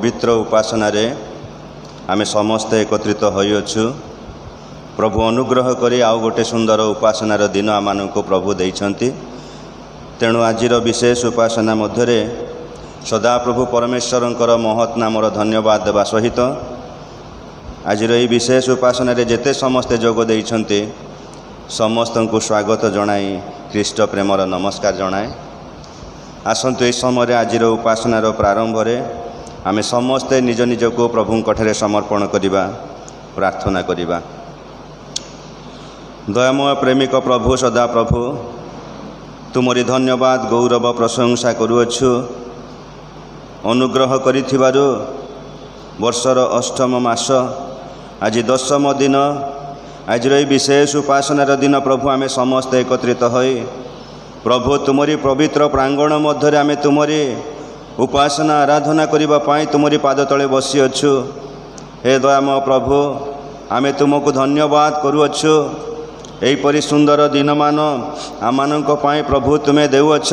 पवित्र उपासना रे आमे समस्त एकत्रित होइअछु। प्रभु अनुग्रह करी आउ गोटे सुंदर उपासनार दिन आमानंको प्रभु देइछंती। तेणु आजिर विशेष उपासना मध्यरे सदा प्रभु परमेश्वरंकर महत् नामर धन्यवाद देवा सहित आजिर एही विशेष उपासना रे जेते समस्ते जोग देइछंती समस्तंकु स्वागत जणाई ख्रीष्ट प्रेमर नमस्कार जणाए। आसंतु ए समय आजिर उपासनार प्रारंभ रे आमे समस्ते निज निज को प्रभुंकठरे समर्पण करिबा, प्रार्थना करिबा। दयामय प्रेमिक प्रभु सदा प्रभु तुमरी धन्यवाद गौरव प्रशंसा करुअछु। अनुग्रह करिथिबारु वर्षर अष्टम मास आज 10म दिन आज विशेष उपासनार दिन प्रभु आमे समस्त एकत्रित होई प्रभु तुमरी पवित्र प्रांगण मध्य आमे तुमरी उपासना आराधना करिबा पाई तुमरी पाद तले बसी अछु। हे दयामय प्रभु आमे तुमको धन्यवाद करुअछु। एहीपरि सुंदर दिनमान आमानंको पाई प्रभु तुमे देउअछ।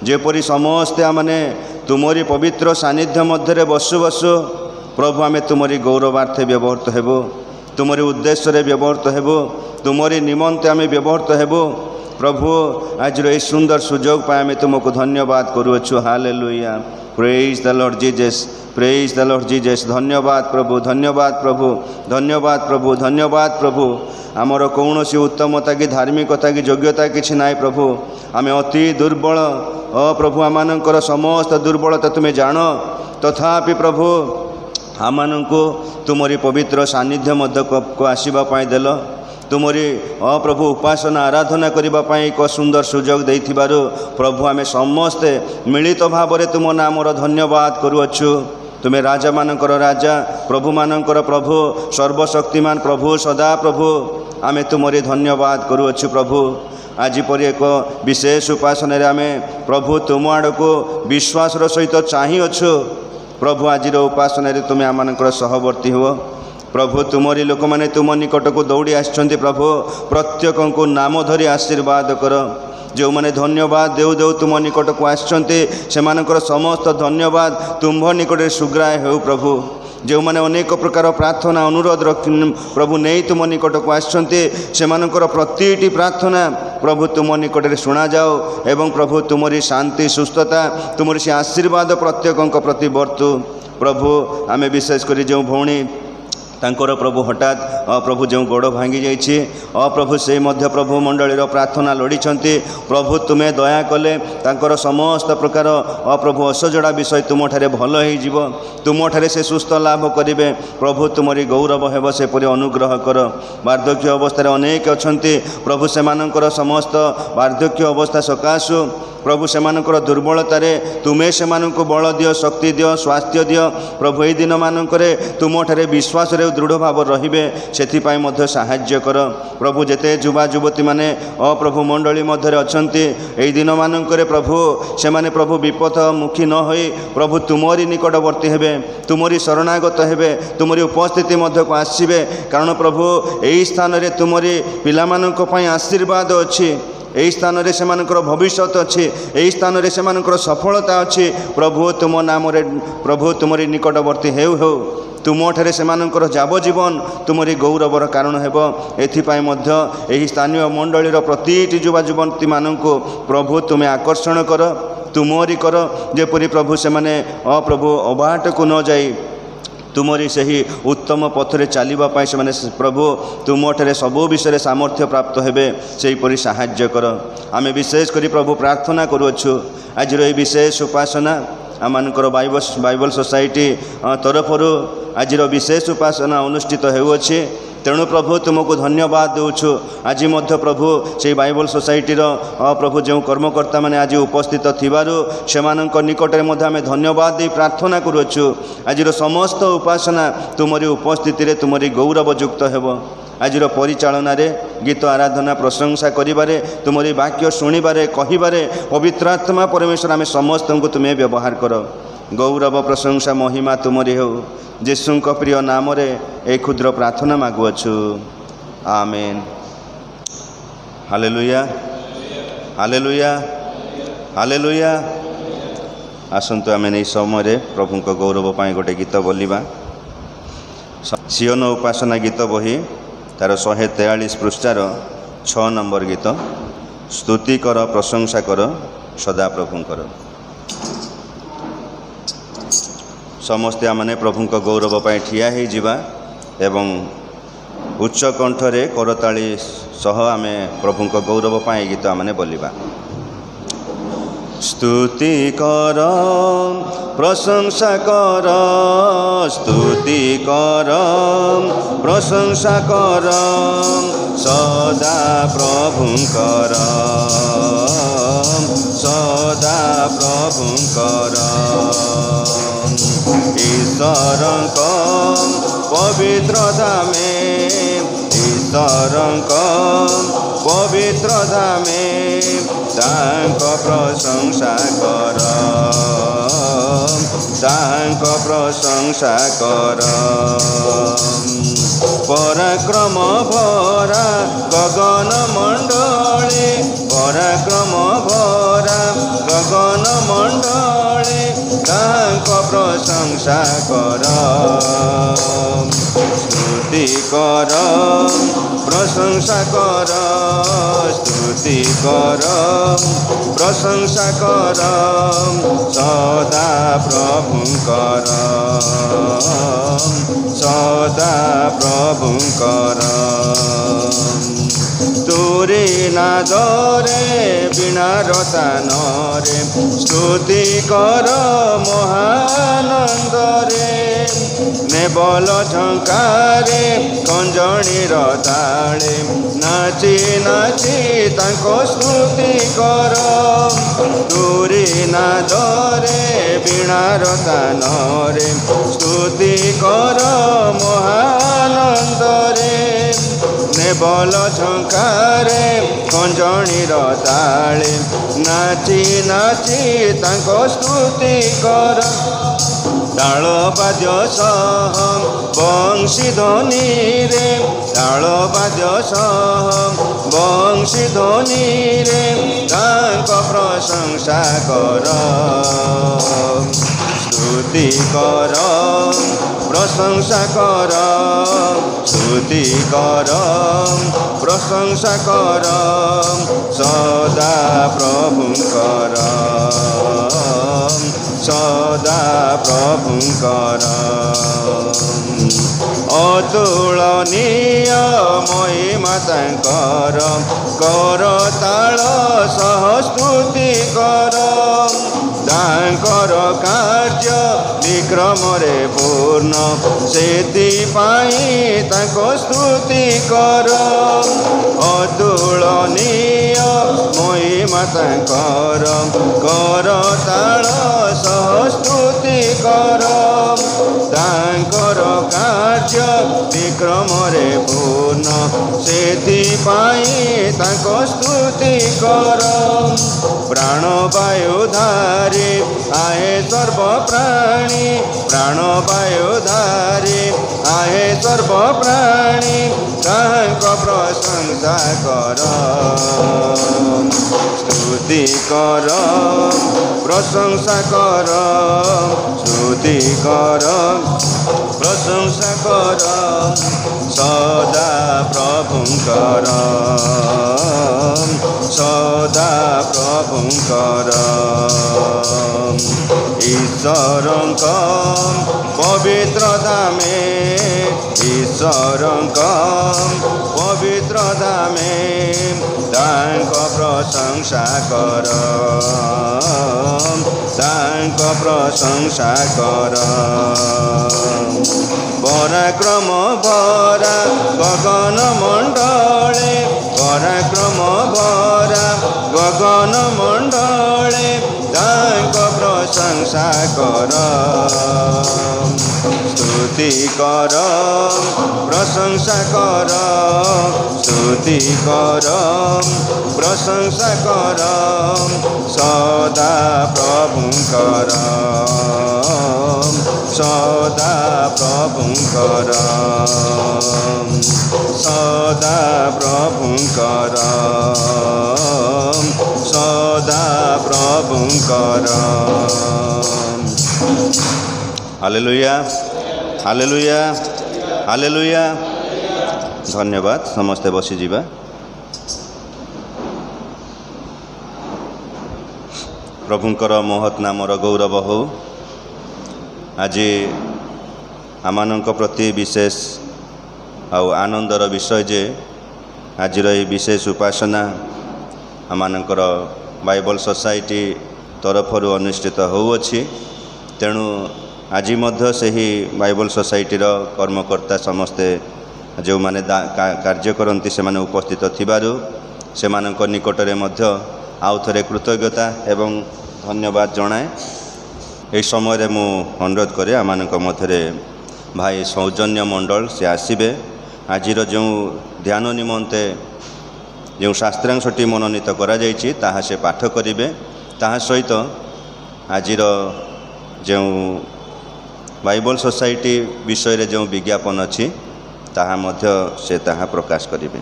जेपरि समस्ते आमने तुमरी पवित्र सानिध्य मध्य बसु बसु प्रभु आमे तुमरी गौरवार्थे व्यवहृत हेबो, तुमरी उद्देश्य रे व्यवहृत हेबो, तुमरी निमंते आमे व्यवहृत हेबो। प्रभु आज ए सुंदर सुजोग पाए आमे तुमको धन्यवाद करुअछु। Hallelujah, praise the Lord Jesus, praise the Lord Jesus. धन्यवाद प्रभु, धन्यवाद प्रभु, धन्यवाद प्रभु, धन्यवाद प्रभु। आमर कौन सी उत्तमता कि धार्मिकता कि योग्यता किछि नाई प्रभु। आमे अति दुर्बल प्रभु, आमानंकर समस्त दुर्बलता तुमे जान। तथापि प्रभु आमानंको तुमरी पवित्र सानिध्य मध्य को आसीबा पाई देल। तुमरी प्रभु उपासना आराधना करिबा पाई एक सुंदर सुजोग देइथिबारु प्रभु आमे समस्ते मिलित भावरे तुम नामर धन्यवाद करुअछु। तुमे राजा मानकर राजा, प्रभु मानकर प्रभु, सर्वशक्तिमान प्रभु, सदा प्रभु आमे तुमरी धन्यवाद करुअछु। प्रभु आज परि एक विशेष उपासना रे आमे प्रभु तुम आड़को विश्वासर सहित चाहि अछु। प्रभु आजिर उपासना रे तुमे आमानकर सहवर्ती हो। प्रभु तुमरी लोक माने तुम निकट को दौड़ी आछंती। प्रभु प्रत्येक को नाम धरी आशीर्वाद कर। जो माने धन्यवाद देउ देउ तुम निकट को आछंती सेमानकर समस्त धन्यवाद तुम निकट सुग्राय हो। प्रभु जो माने अनेक प्रकार प्रार्थना अनुरोध प्रभु नहीं तुम निकट को आछंती सेमानकर प्रतिटी प्रार्थना प्रभु तुम निकट शुणा जाओ एवं प्रभु तुमरी शांति सुस्थता तुमरी से आशीर्वाद प्रत्येक प्रति वर्तु। प्रभु आमे विशेष करी जो भौणी तांकर प्रभु हठात प्रभु जो गोड़ भांगी जाइए प्रभु से मध्य प्रभु मंडलीर प्रार्थना लड़ीछंती। प्रभु तुम्हें दया कले तांकर समस्त प्रकार प्रभु असजड़ा विषय तुम ठारे भल हो तुम ठारे से सुस्थ लाभ करेंगे। प्रभु तुमरी गौरव हेब सेपरि अनुग्रह कर। वार्धक्य अवस्था अनेक अच्छी प्रभु से समस्त वार्धक्य अवस्था सकाशु प्रभु सेमानकर दुर्बलतार तुम्हें से बल दियो, शक्ति दियो, स्वास्थ्य दियो। प्रभु यही दिन मानकरे तुम ठारे विश्वास रे दृढ़ भाव रहिबे सेथिपाई मध्य साहाय्य कर। प्रभु जेते युवा युवती माने प्रभु मंडली मध्य अछंती एही दिन मानकरे प्रभु से माने प्रभु विपद मुखी न होई प्रभु तुमरी निकटवर्ती हेबे, तुमरी शरणागत हेबे, तुमरी उपस्थिति मध्य को आसीबे। कारण प्रभु एही स्थान रे तुमरी पिलामानक पई आशीर्वाद अछि, एही स्थान रे सेमानकर भविष्यत अच्छे, एही स्थान रे सेमानकर सफलता अच्छे। प्रभु तुम नाम रे प्रभु तुमरी निकटवर्ती हेउ हेउ तुम ठारे सेमानकर जावजीवन तुमरी गौरवर कारण हेब। एथिपाई मध्य एही स्थानीय मंडलीर प्रतिटी युवा युवती माननको प्रभु तुम्हें आकर्षण कर, तुमरी कर जेपरि प्रभु से माने प्रभु अबाट को न जाई तुमरी सही उत्तम पथरे चलवा से प्रभु तुम ठारे सबू विषय सामर्थ्य प्राप्त हेबे सेहीपरि साहाय्य कर। आमे विशेष करी प्रभु प्रार्थना करुअछु। आज विशेष उपासना आमनकर बाइबल सोसाइटी तरफर आज विशेष उपासना अनुष्ठित हेउअछि। तेणु प्रभु तुमको धन्यवाद देउछु। आज मध्य प्रभु से बाइबल सोसाइटीर प्रभु जो कर्मकर्ता माने आज उपस्थित थिबारु सेमानक निकट में मध्य आमे धन्यवाद दे प्रार्थना करुअछु। आज समस्त उपासना तुमरी उपस्थिति रे तुमरी गौरवयुक्त हेब। आज परिचालना रे गीत आराधना प्रशंसा करिबारे तुमरी वाक्य शुणिबारे कहिबारे पवित्र आत्मा परमेश्वर आमे समस्त को तुम्हें व्यवहार कर। गौरव प्रशंसा महिमा तुमरी हो। यीशु को प्रिय नाम रे एक क्षुद्र प्रार्थना मागुअछु। आमेन। Hallelujah, hallelujah, hallelujah. आसतु आम नहीं समय प्रभु गौरव पाई गोटे गीत बोलिबा। सियोन उपासना गीत बही तार 143 पृष्ठार 6 नंबर गीत। स्तुति कर प्रशंसा कर सदा प्रभुंकर। समस्ते आमने प्रभु गौरव पाई ठिया ही जिबा एवं उच्च कंठरे करताली सह आमे प्रभु गौरव पाई गीत आमने बोलिबा। स्तुति कर प्रशंसा कर स्तुति कर प्रशंसा कर सदा प्रभुंकर सदा प्रभुंकर। ईश्वरक पवित्रता में ईश्वरक पवित्रता में तांक प्रशंसा कर तांक प्रशंसा कर। पराक्रम भरा गगन मंडले पराक्रम भरा गगन मंडले तांक प्रशंसा कर। स्तुति कर प्रशंसा कर स्तुति कर प्रशंसा कर सदा प्रभुंकर सदा प्रभुंकर। तुरी नादरे बीणार तानरे स्तुति कर महानंदरे। नेबल झंकारे कंजणीर ताले नाची नाची तांको स्तुति कर। तुरी नादरे बीणार तानरे स्तुति कर महानंदरे। नेबल झंकारे कंजणीर ताले नाची नाची तांको स्तुति कर। ताल बाद्य सह बंशी ध्वनि रे ताल बाद्य सह बंशी ध्वनि रे तांक प्रशंसा कर। स्तुति कर प्रशंसा कर स्तुति कर प्रशंसा कर सदा प्रभुंकर सदा प्रभुंकर। अतुलनीय महिमा तांकर करताल सह स्तुति कर। तांकर कार्य विक्रमरे पूर्ण सेथिपाई तांको स्तुति कर। अतुलनीय महिमा तांकर करताल सह स्तुति कर। तांकर कार्य विक्रमरे पूर्ण सेथिपाई तांको स्तुति कर। प्राणवायुधारी आहे सर्व प्राणी प्राणवायुधारी आहे सर्व प्राणी तांक प्रशंसा कर। स्तुति कर प्रशंसा कर स्तुति कर प्रशंसा कर सदा प्रभुंकर सदा प्रभुंकर। ईश्वरक पवित्रता में ईश्वरक पवित्रता में तांक प्रशंसा कर तांक प्रशंसा कर। पराक्रम भरा गगन मंडले पराक्रम भरा गगन मंडले तांक प्रशंसा कर। स्तुति कर प्रशंसा कर स्तुति कर प्रशंसा कर सदा प्रभुंकर सदा प्रभुंकर सदा प्रभुंकर सदा प्रभुंकर। Hallelujah hallelujah hallelujah. धन्यवाद। समस्ते बसी जीवा। प्रभुंकर महत् नामर गौरव हो। आज आमानंक प्रति विशेष आनंदर विषय जे आज विशेष उपासना आमानंकर बाइबल सोसाइटी तरफ अनुष्ठित होउछि। तेणु आज मध्य सही बाइबल सोसाइटीर कर्मकर्ता समस्ते जो माने कार्य करती से माने उपस्थित थिबारु से मानक निकटरे मध्य आउ थरे कृतज्ञता एवं धन्यवाद जनाए। यह समय मु अनुरोध करे आमानक मध्यरे भाई सौजन्य मंडल से आसीबे। आजिर जो ध्यान निमंते जो शास्त्रांशटी मनोनीत करा जायछि ताहा से पाठ करिवे। ताहा सहित आजिर जो बाइबल सोसाइटी विषय रे जो विज्ञापन अछि ताहा मध्य से ताहा प्रकाश करिवे।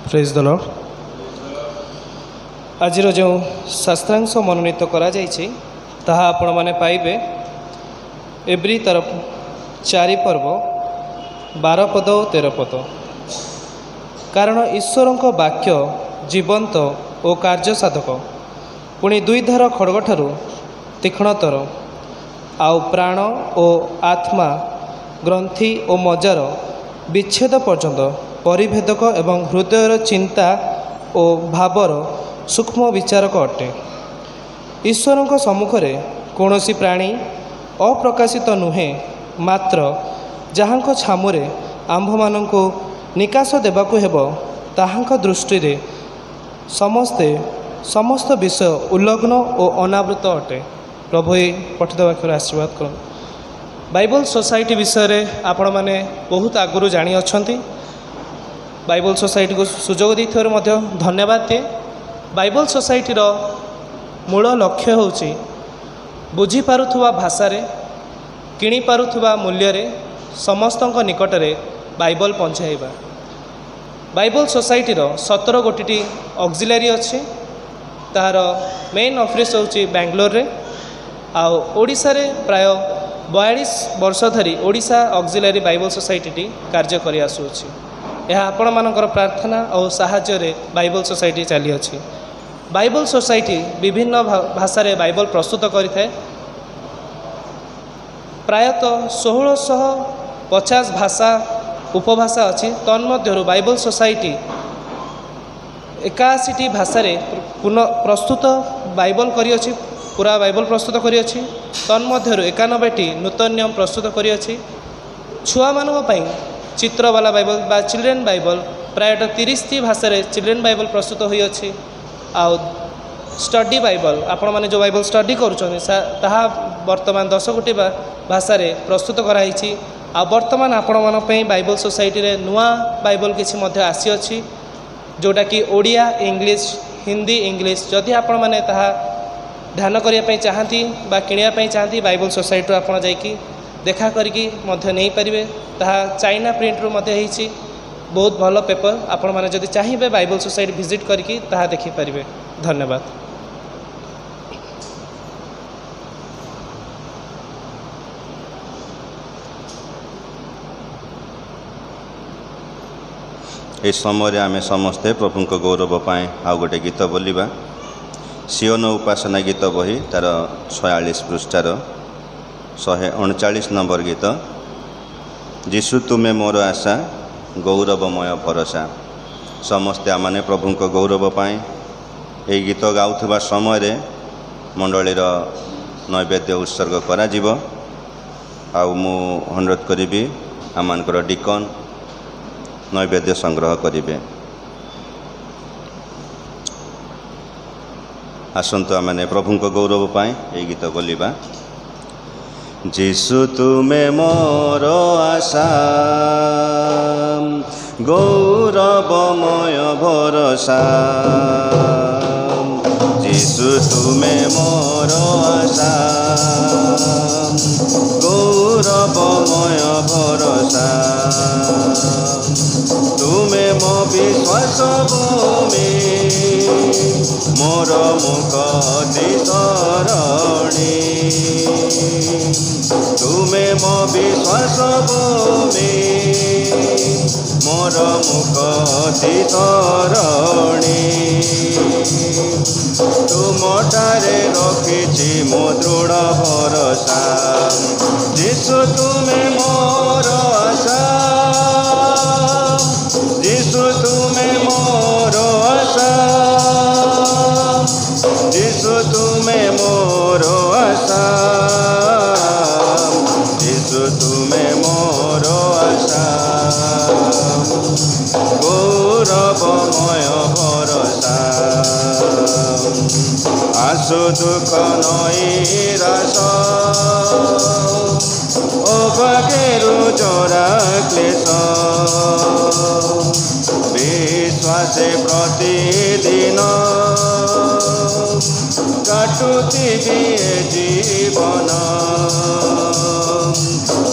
Praise the Lord. आज जो शास्त्रांश मनोनीत करा जायछि ताहा आपण माने पाइबे एब्री तरफ 4 पर्व 12 पद और 13 पद। कारण ईश्वरंक वाक्य जीवंत और कार्य साधक पुणी 2 धार खड़ग ठारू तीक्ष्णतर आउ प्राण और आत्मा ग्रंथि और मजार विच्छेद पर्यंत परिभेदक एवं हृदयर चिंता और भावर सूक्ष्म विचारक अटे। ईश्वरंक सम्मुखरे कौनसी प्राणी अप्रकाशित नुहे, मात्र जहाँक छामुरे आंभ मानंकु निकास देबाकु हेबो ताहांक दृष्टि रे समस्त विषय उल्लग्न और अनावृत अटे। प्रभु पठित वाक्य आशीर्वाद कर। बाइबल सोसाइटी विषय रे आपण माने बहुत आगुरु जानी अछंती। बाइबल सोसाइटी को सुजोग देथिबार मध्य धन्यवाद दिए। बाइबल सोसाइटीर मूल लक्ष्य होउची बुझी पारुथुवा भाषा रे किणी पारुथुवा मूल्य रे समस्तଙ୍କ निकटरे बाइबल पहुँचाइबा। बाइबल सोसाइटीर 17 गोटी ऑक्सिलरी अच्छी। तार मेन ऑफिस होची बेंगलोर रे। आउ ओडिशा रे प्राय 42 वर्ष धरी ओडिशा ऑक्सिलरी बाइबल सोसाइटी कार्य करि आसुछि। यह आपण मानकर प्रार्थना और साहाय्य रे बाइबल सोसाइटी चली अछि। बाइबल सोसाइटी विभिन्न भाषा रे बाइबल प्रस्तुत करिथाय। प्रायतः 1650 भाषा उपभाषा अच्छी। तन्मध्यरु बाइबल सोसाइटी 81 भाषा रे प्रस्तुत बाइबल करी अछि। पूरा बाइबल प्रस्तुत करी अछि। तन्मध्यरु 91टी नूतन नियम प्रस्तुत करी अछि। छुआ मानक पई चित्र वाला बाइबल बा चिल्ड्रेन बाइबल प्राय 30 भाषा रे चिल्ड्रेन बाइबल प्रस्तुत होई अछि। आ स्टडी बाइबल आपण माने जो बाइबल स्टडी करूछन ताहा वर्तमान 10 गोटी भाषा रे प्रस्तुत कराई। आ वर्तमान आपण मन पे बाइबल सोसाइटी रे नुआ बाइबल किछि मध्य आसी अछि जोटा कि ओडिया इंग्लिश हिंदी इंग्लिश। जदि आपण माने ताहा ध्यान करिया पे चाहती बा किनिया पे चाहती बाइबल सोसाइटी आपण जाईकी देखा करिकी मध्य नहीं परिबे। ताहा चाइना प्रिंट रो मध्य हेछि। बहुत भलो पेपर। आपण माने जदि चाहिबे बाइबल सोसाइटी विजिट करिकी ताहा देखि परिबे। धन्यवाद। इस समय आमे समस्ते प्रभु को गौरव पाए आउ गोटे गीत बोलिबा। सियोन उपासना गीत बही तार 46 पृष्ठार 139 नंबर गीत। जीशु तुमे मोर आशा गौरवमय भरोसा। समस्ते आमाने प्रभु को गौरव पाए ये गीत गाउथबा समय रे मंडलीर नैवेद्य उत्सर्ग करा जिवो। आउ मु अनुरोध करिबी आमानकर डिकन नैवेद्य संग्रह करिवे। आसंतु आमने प्रभु को गौरव पाए ये गीत बोलिबा। जीशु तुमे मोर आशा गौरवमय भरोसा। जीशु तुमे मोर आशा गौरवमय भरोसा। तुमे मो विश्वास ଭୂମି ମୋର ମୁକ୍ତି ଶରଣୀ ତୁମେ ମୋ ବିଶ୍ୱାସ ଭୂମି ମୋର ମୁକ୍ତି ଶରଣୀ ତୁମଠାରେ ରଖିଛି ମୋ ଦୃଢ଼ ଭରସା ଯୀଶୁ ତୁମେ ମୋର ଆଶା ଯୀଶୁ ତୁମେ ମୋର ଆଶା ଯୀଶୁ ତୁମେ ମୋର ଆଶା ଯୀଶୁ ତୁମେ ମୋର ଆଶା ଗୌରବମୟ ଭରସା ଆସୁ ଦୁଃଖ ନଇରାସ ଅଭାଗରୁ ଜରା କ୍ଲେଶ ବିଶ୍ୱାସେ ପ୍ରତିଦିନ କାଟୁଥିବି ଜୀବନ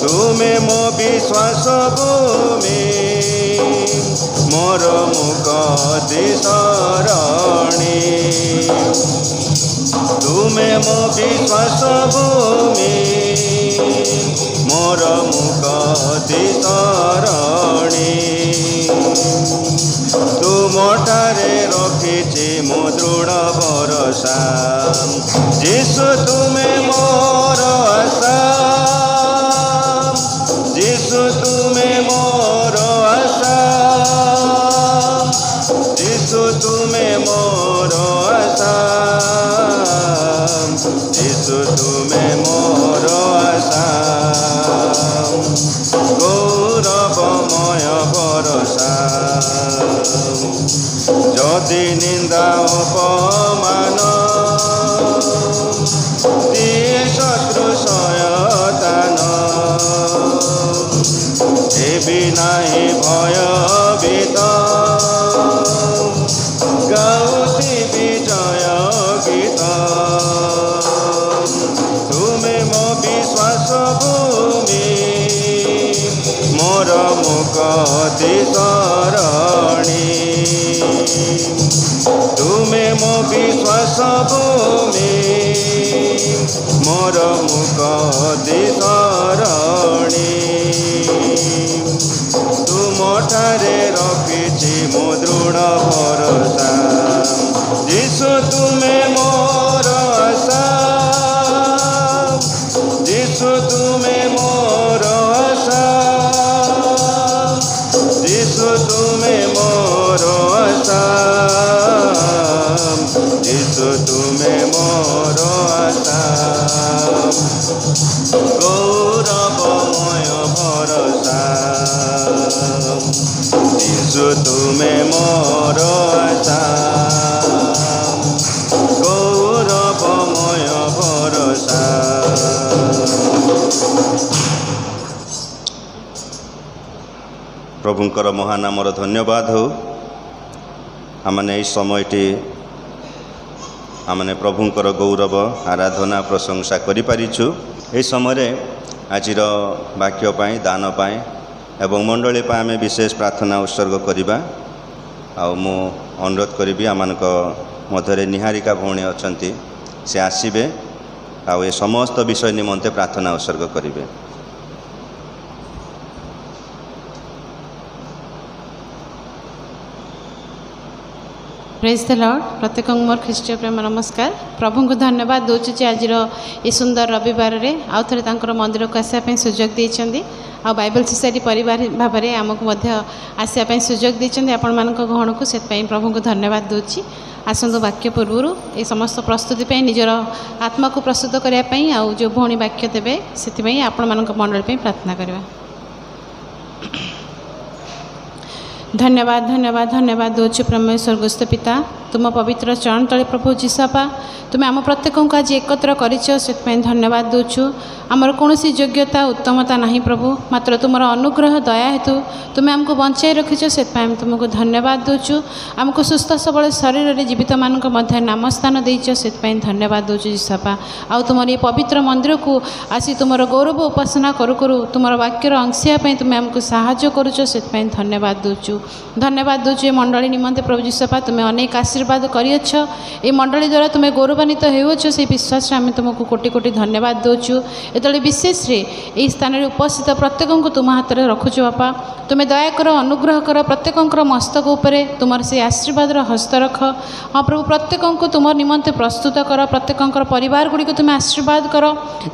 ତୁମେ ମୋ ବିଶ୍ୱାସ ଭୂମି ମୋର ମୁକ୍ତି ଶରଣୀ ତୁମେ ମୋ ବିଶ୍ୱାସ ଭୂମି ମୋର ମୁକ୍ତି ଶରଣୀ ତୁମଠାରେ ରଖିଛି ମୋ ଦୃଢ଼ ଭରସା ଯୀଶୁ ତୁମେ ମୋର ଆଶା ଯୀଶୁ ତୁମେ ମୋର ଆଶା ଯୀଶୁ ତୁମେ ମୋର ଆଶା ଯୀଶୁ ତୁମେ ମୋର ଆଶା ଗୌରବମୟ ଭରସା ଯଦି ନିନ୍ଦା ଅପମାନ ଦିଏ ଶତ୍ରୁ ସୟତାନ ହେବି ନାହିଁ ଭୟଭୀତ ଗାଉଥିବି ଜୟ ଗୀତ ତୁମେ ମୋ ବିଶ୍ୱାସ ଭୂମି ମୋର ମୁକ୍ତି ଶରଣୀ ତୁମେ ମୋ ବିଶ୍ୱାସ ଭୂମି ମୋର ମୁକ୍ତି ଶରଣୀ ତୁମଠାରେ ରଖିଛି ମୋ ଦୃଢ଼ ଭରସା ଯୀଶୁ ତୁମେ ମୋର ଆଶା ଯୀଶୁ ତୁମେ ମୋର ଆଶା ଯୀଶୁ ତୁମେ ମୋର ଆଶା ଯୀଶୁ ତୁମେ ମୋର ଆଶା ଗୌରବମୟ ଭରସା ଯୀଶୁ ତୁମେ ମୋର ଆଶା ଗୌରବମୟ ଭରସା ପ୍ରଭୁଙ୍କର ମହାନାମର ଧନ୍ୟବାଦ ହେଉ ଆମମାନେ ଏହି ସମୟଟି ଆମମାନେ ପ୍ରଭୁଙ୍କର ଗୌରବ ଆରାଧନା ପ୍ରଶଂସା କରିପାରିଛୁ। ଏହି ସମୟରେ ଆଜିର ବାକ୍ୟ ପାଇଁ ଦାନ ପାଇଁ ଏବଂ ମଣ୍ଡଳୀ ପାଇଁ ଆମେ ବିଶେଷ ପ୍ରାର୍ଥନା ଉତ୍ସର୍ଗ କରିବା। ଆଉ ମୁଁ ଅନୁରୋଧ କରିବି ଆମମାନଙ୍କ ମଧ୍ୟରେ ନିହାରିକା ଭଉଣୀ ଅଛନ୍ତି, ସେ ଆସିବେ ଆଉ ଏ ସମସ୍ତ ବିଷୟ ନିମନ୍ତେ ପ୍ରାର୍ଥନା ଉତ୍ସର୍ଗ କରିବେ। Praise the Lord. प्रत्येक मोर ख्रीष्टीय प्रेम नमस्कार। प्रभु को धन्यवाद दूची जे आज ये सुंदर रविवार रे आउ थरे तांकर मंदिर को आसापी सुजोग देइछन्दी आ बाइबल सोसाइटी परिवार भाव में आमको आसापी सुजोग देइछन्दी आपण मानक गहण को से प्रभु को धन्यवाद दूची। आसंतु वाक्य पूर्व ये समस्त प्रस्तुति पे निजर आत्मा को प्रस्तुत करने आउ जो भौणी वाक्य देवे से आपण मानक मंडली प्रार्थना करवा। धन्यवाद धन्यवाद धन्यवाद दूची परमेश्वर स्वर्गस्थ पिता, तुम पवित्र चरण तले प्रभु जीसापा तुम्हें आम प्रत्येक आज एकत्र करिछ से धन्यवाद दूचु। आमर कौन योग्यता उत्तमता नहीं प्रभु, मात्र तुम अनुग्रह दया हेतु तुम्हें आमको बचाई रखिछ से तुमको धन्यवाद दूचु। आमको सुस्थ सबल शरीर में जीवित मान मध्य नाम स्थान देच से धन्यवाद दूचु जीसापा। आउ तुम ये पवित्र मंदिर को आसी तुम गौरव उपासना करू करू तुम वाक्यर अंशिया तुम्हें आमको साहाय्य करुच से धन्यवाद दूचु। धन्यवाद दूचु ये मंडली निमंते प्रभु जीसापा तुम्हें अनेक आशीर्वाद करियछ। ये मंडली द्वारा तुम्हें गौरवान्वित होउछ से विश्वास आम तुमको कोटि कोटि धन्यवाद दूचु। एतले विशेष रे यही स्थान में उपस्थित प्रत्येक को तुम हाथ में रखुच बापा, तुम्हें दया कर अनुग्रह कर प्रत्येक मस्तक उपरे तुम से आशीर्वाद हस्त रख। हाँ प्रभु प्रत्येक को तुम निमंते प्रस्तुत कर, प्रत्येक परिवार गुड़ी तुम्हें आशीर्वाद कर,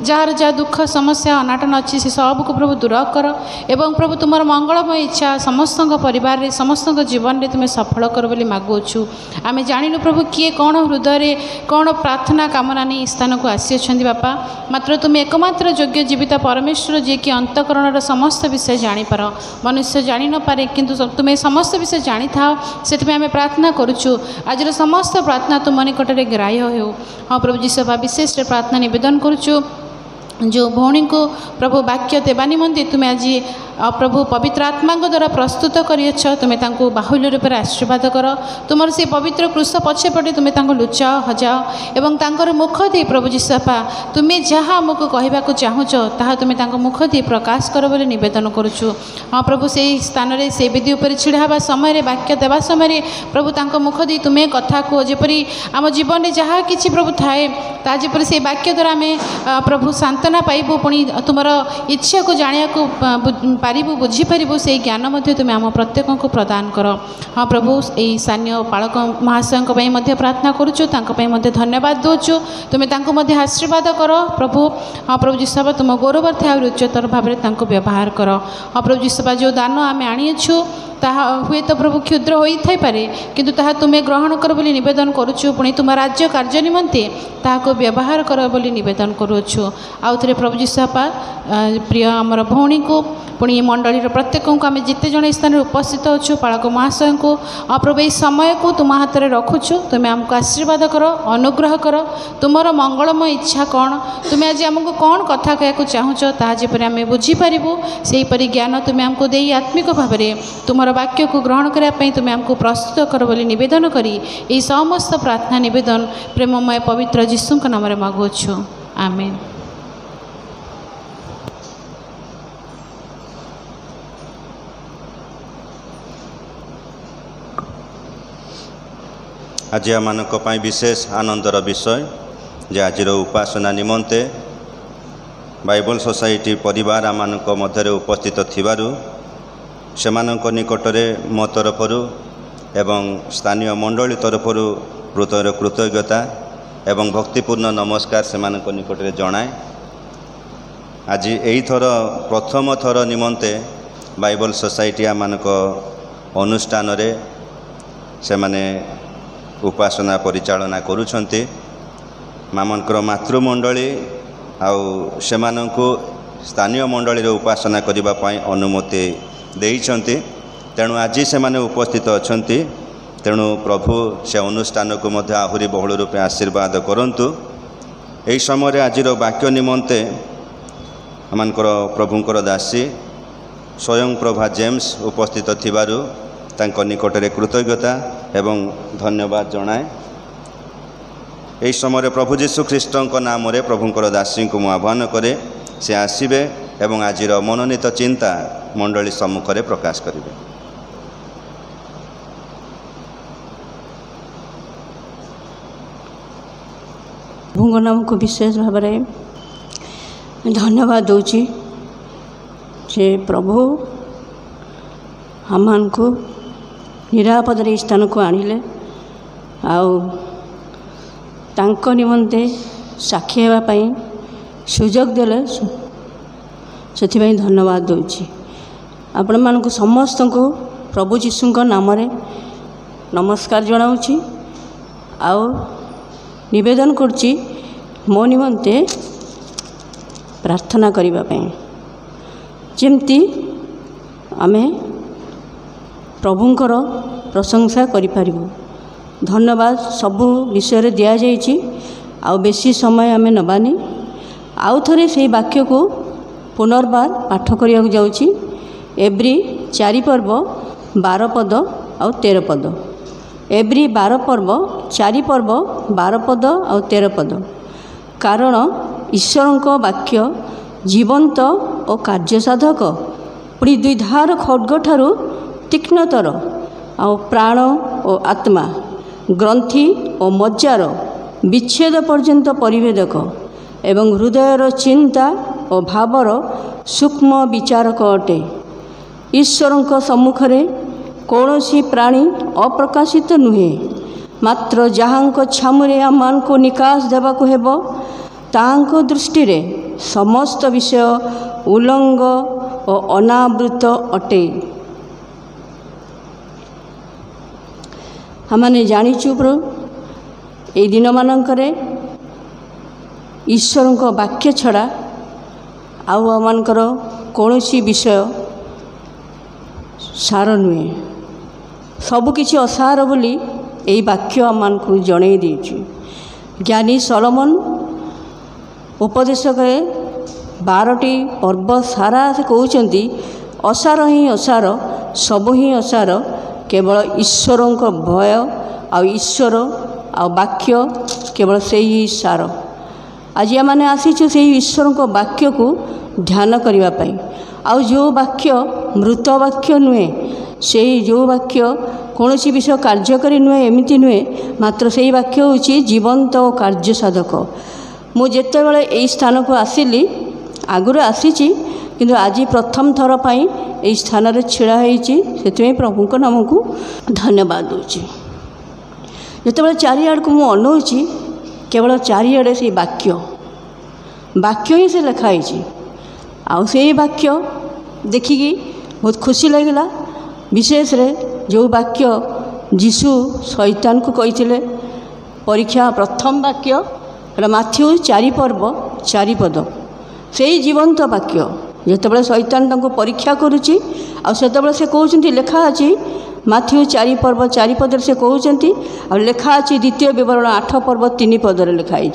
जार जहाँ दुख समस्या अनाटन अच्छी से सब को प्रभु दूर कर एवं प्रभु तुम मंगलमय इच्छा समस्त परिवार रे समस्त जीवन में तुम्हें सफल कर बोली मागुछु। आम जाणु प्रभु किए कौन हृदय कौन प्रार्थना कामना नहीं स्थान को आसी बापा, मात्र तुम्हें एकमात्र योग्य जीवित परमेश्वर जी कि अंतकरण समस्त विषय जानीपार, मनुष्य जानी न पारे किंतु तुम्हें समस्त विषय जानी था से आम प्रार्थना करुचु। आज समस्त प्रार्थना तुम निकट में ग्राह्य हो। हाँ प्रभु जीसभा विशेष प्रार्थना निवेदन करुचु जो भौणी को प्रभु वाक्य देवा निमंते तुम्हें आज प्रभु पवित्र आत्मा द्वारा प्रस्तुत करियछ। तुम्हें तांको बाहुल्य रूप में आशीर्वाद कर, तुम से पवित्र क्रूस पछेपटे तुम्हें तांको लुचाओ हजाओ एवं तांकर मुख दे प्रभु जीसपा तुम्हें जहाँ आमको कहवाक चाहूच ताहा तुम्हें तांको मुख दे प्रकाश कर बोली निवेदन करुचु। हाँ प्रभु से स्थान में से विधि उपर छिड़ा हवा समय वाक्य देवा समय प्रभु तांको मुख दे तुम्हें कथा कह जेपरी आम जीवन में जहाँ कि प्रभु थाए ता जेपरी से वाक्य द्वारा आम प्रभु सांत्वना पाइबू, पुणी तुम इच्छा को जाना पारिबू बुझीपारू से ज्ञान मध्य तुम्हें आम प्रत्येक को प्रदान कर। हाँ प्रभु यही स्थानीय पालक महाशय प्रार्थना करुचु, धन्यवाद दूचु। तुम्हें तांको मध्य आशीर्वाद कर प्रभु। हाँ प्रभु जीसभा तुम गौरवार्थी आ उच्चतर भाव में व्यवहार कर। हाँ प्रभु जीसभा जो दान आम आनीछु ताहा हुए तो प्रभु क्षुद्र हो थाई पारे किंतु ताहा तुम्हें ग्रहण कर बोली निवेदन करुचु, पुणी तुम राज्य कार्य निमंते ताहाको व्यवहार कर बोली निवेदन करुचु। आउ थे प्रभु जीसपा प्रिय आमर भौणी को पुणी मंडलीर प्रत्येक को आम जिते जन स्थान उपस्थित अच्छु पालक महाशय को प्रभु यही समय को तुम हाथ में रखुचु। तुम्हें आमको आशीर्वाद कर अनुग्रह कर, तुमर मंगलमय इच्छा कौन, तुम्हें आज आमको कौन कथा कहू चाहूच ताहा जेपरी आम बुझीपारू सेहीपरि ज्ञान तुम्हें आमको दे आत्मिक भाव में तुमर वाक्य को ग्रहण करने तुम्हें आमको प्रस्तुत कर बोली निवेदन करी यही समस्त प्रार्थना निवेदन प्रेममय पवित्र जीशु नाम रे मागुछु। आमेन। आज आम विशेष आनंदर विषय जे आज उपासना निमंते बाइबल सोसाइटी परिवार आम मध्य उपस्थित थिबारु सेमानक निकटरे मो तरफरु एवं स्थानीय मंडली तरफरु हृदयर कृतज्ञता एवं भक्तिपूर्ण नमस्कार सेमानक निकटरे जणाए। आज यही थर प्रथम थर निमंते बाइबल सोसाइटी आमानक अनुष्ठान रे सेमाने उपासना परिचालना करुछंती। मामनकर मातृमंडली आउ सेमानंकु स्थानीय मंडली रे उपासना करिबा पई अनुमति देइछंती, तेणु आज से माने उपस्थित अछंती। तेणु प्रभु से अनुष्ठान को मध्य आहुरी बहुल रूपे आशीर्वाद करंतु। एही समय आज वाक्य निमंते आमनकर प्रभुंकर दासी स्वयं प्रभा जेम्स उपस्थित थिबारु तांको निकटरे कृतज्ञता एवं धन्यवाद जणाए। एही समय प्रभु जीशु ख्रीष्टଙ୍କ नाम प्रभुंकर दासी को आह्वान करे से आसीबे एवं आजिर मनोनीत चिंता मंडली सम्मुख में प्रकाश करेंगे। प्रभु नाम को विशेष भाव में धन्यवाद दूची जे प्रभु हम को निरापद स्थान को आनिले आउ तांको निमंते साक्षी होगापाई सुजोग देले से धन्यवाद दूची। आपण मानक समस्त को प्रभु जीशु नाम नमस्कार जनाऊँगी आउ निवेदन करछि मो निमंते प्रार्थना करने जमती आमे प्रभुंकर प्रशंसा करिपारिबु धन्यवाद सबू विषय दि जाइए आउ बेसी समय आम नबानी आउ थे से वाक्य को पुनर्बार पाठ करने जाऊँगी एव्री 4 पर्व 12 पद आउ 13 पद एव्री 12 पर्व 4 पर्व 12 पद आउ 13 पद कारण ईश्वरों वाक्य जीवंत और कार्यसाधक पुणी द्विधार खड्ग ठारू तीक्ष्णतर आउ प्राण और आत्मा ग्रंथि और मज्जार विच्छेद पर्यंत परिवेदक एवं हृदयर चिंता और भावर सूक्ष्म विचारक अटे। ईश्वरों सम्मुखें कौनसी प्राणी अप्रकाशित नुहे मात्र जहाँ छामुरे आम को निकास देवाक हेब तांको दृष्टि रे समस्त विषय उलंग और अनावृत अटे। हमने जानीचु प्रो ये दिन मानकरे ईश्वरों को वाक्य छड़ा आउ आमर कौनसी विषय सार नुहे सबकिछि असार बोली यही वाक्य आम को जन देची। ज्ञानी सलोमन उपदेश करे 12टी पर्व सारा से कहते असार ही असार सब ही असार केवल ईश्वरों को भय आ ईश्वर आ वाक्य केवल से ही सार। आज आम आसीचु से ईश्वरों को वाक्य को ध्यान करने आउ जो वाक्य मृत वाक्य नुहे से जो वाक्य कौन सी विषय कार्यकारी नुहे एमती नुहे मात्र से वाक्य हूँ जीवंत और कार्यसाधक। मुझे यही स्थान को आसिली आगुरी आसी किंतु आज प्रथम थर पर यही स्थान में छिड़ा से प्रभु नाम को धन्यवाद दूची। जिते चारिआड़ को मुझे अनौची केवल चारिआड़े से वाक्य ही से लिखाई आउ से वाक्य देखिकी बहुत खुशी लगिला। विशेष रे जो वाक्य जीशु शैतान को कही परीक्षा प्रथम वाक्य माथ्यू 4 पर्व 4 पद से जीवंत वाक्य जिते शैतान तांको परीक्षा करुच्ची से कहते लेखा अच्छी माथ्यू 4 पर्व 4 पद से कहते आ लेखा अच्छी द्वितीय विवरण 8 पर्व 3 पदर लिखाई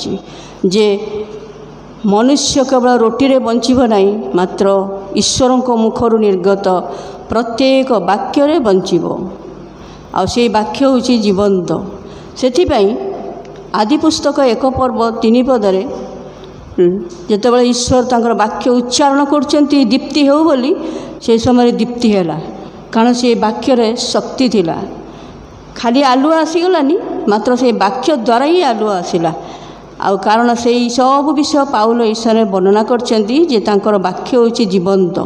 जे मनुष्य केवल रोटी रे बंचिब नहीं मात्र ईश्वरों को मुखर निर्गत प्रत्येक वाक्य रे बंचिब आ से वाक्य हूँ जीवंत। सेथिपाई आदि पुस्तक 1 पर्व 3 पदरे जितेबाला ईश्वर तांकर वाक्य उच्चारण करछंती दीप्ति हो बोली से समय दीप्ति हैला कारण से वाक्य रे शक्ति थिला। खाली आलुआ आसीगलानी मात्र से वाक्य द्वारा ही आलुआ आसिला आउ कारण से सब विषय पाउल ईश्वर वर्णना करछंती जे तांकर वाक्य हूँ जीवंत।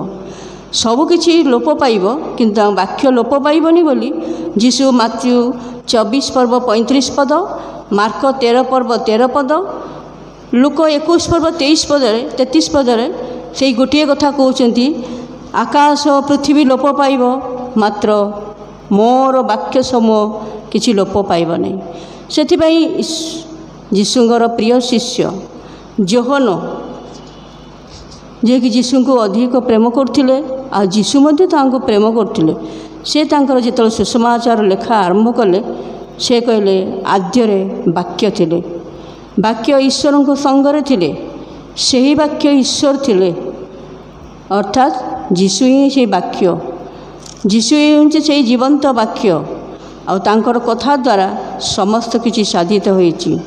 सबकिछि लोप पाइब किंतु वाक्य लोप पाइबनी बोली जीशु माथ्यू 24 पर्व 35 पद मार्क 13 पर्व 13 पद लुक 21 पर्व 23 पदरे 33 पदरे से गोटे कथा कहते आकाश पृथ्वी लोप पाइब मात्र मोर वाक्य समूह किछि लोप पाइब नहीं। सेथिपाई जीशुंकर प्रिय शिष्य जोहन जे कि जीशु को अधिक प्रेम करथिले आ जीशु मध्य तांको प्रेम करथिले से तांकर जेतल सुसमाचार लेखा आरंभ कले से कहले आद्यरे वाक्य थिले वाक्य ईश्वरों को संगरे थिले सही वाक्य ईश्वर थिले अर्थात जीशु ही से वाक्य जीशु ही हूँ से जीवंत वाक्य आ तांकर कथा द्वारा समस्त किछि साधित होइछि।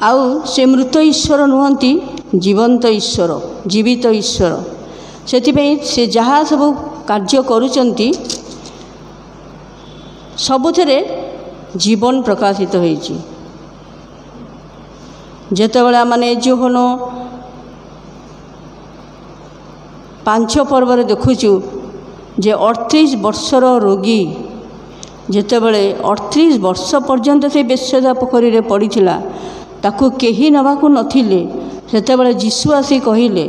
आउ से मृत ईश्वर नुहंती जीवंत ईश्वर जीवित ईश्वर सेथिपाई से जहाँ सब कार्य करुचंती सबुथिरे जीवन प्रकाशित होइछि। जेतेबेले माने जोहन 5 पर्व देखुचु जे 38 वर्षर रोगी जेतेबेले 38 वर्ष पर्यंत से बेश्या पोखरी रे पड़ीथिला ताकू केही नबाकू नथिले सेतेबेले जीशु आसी कहिले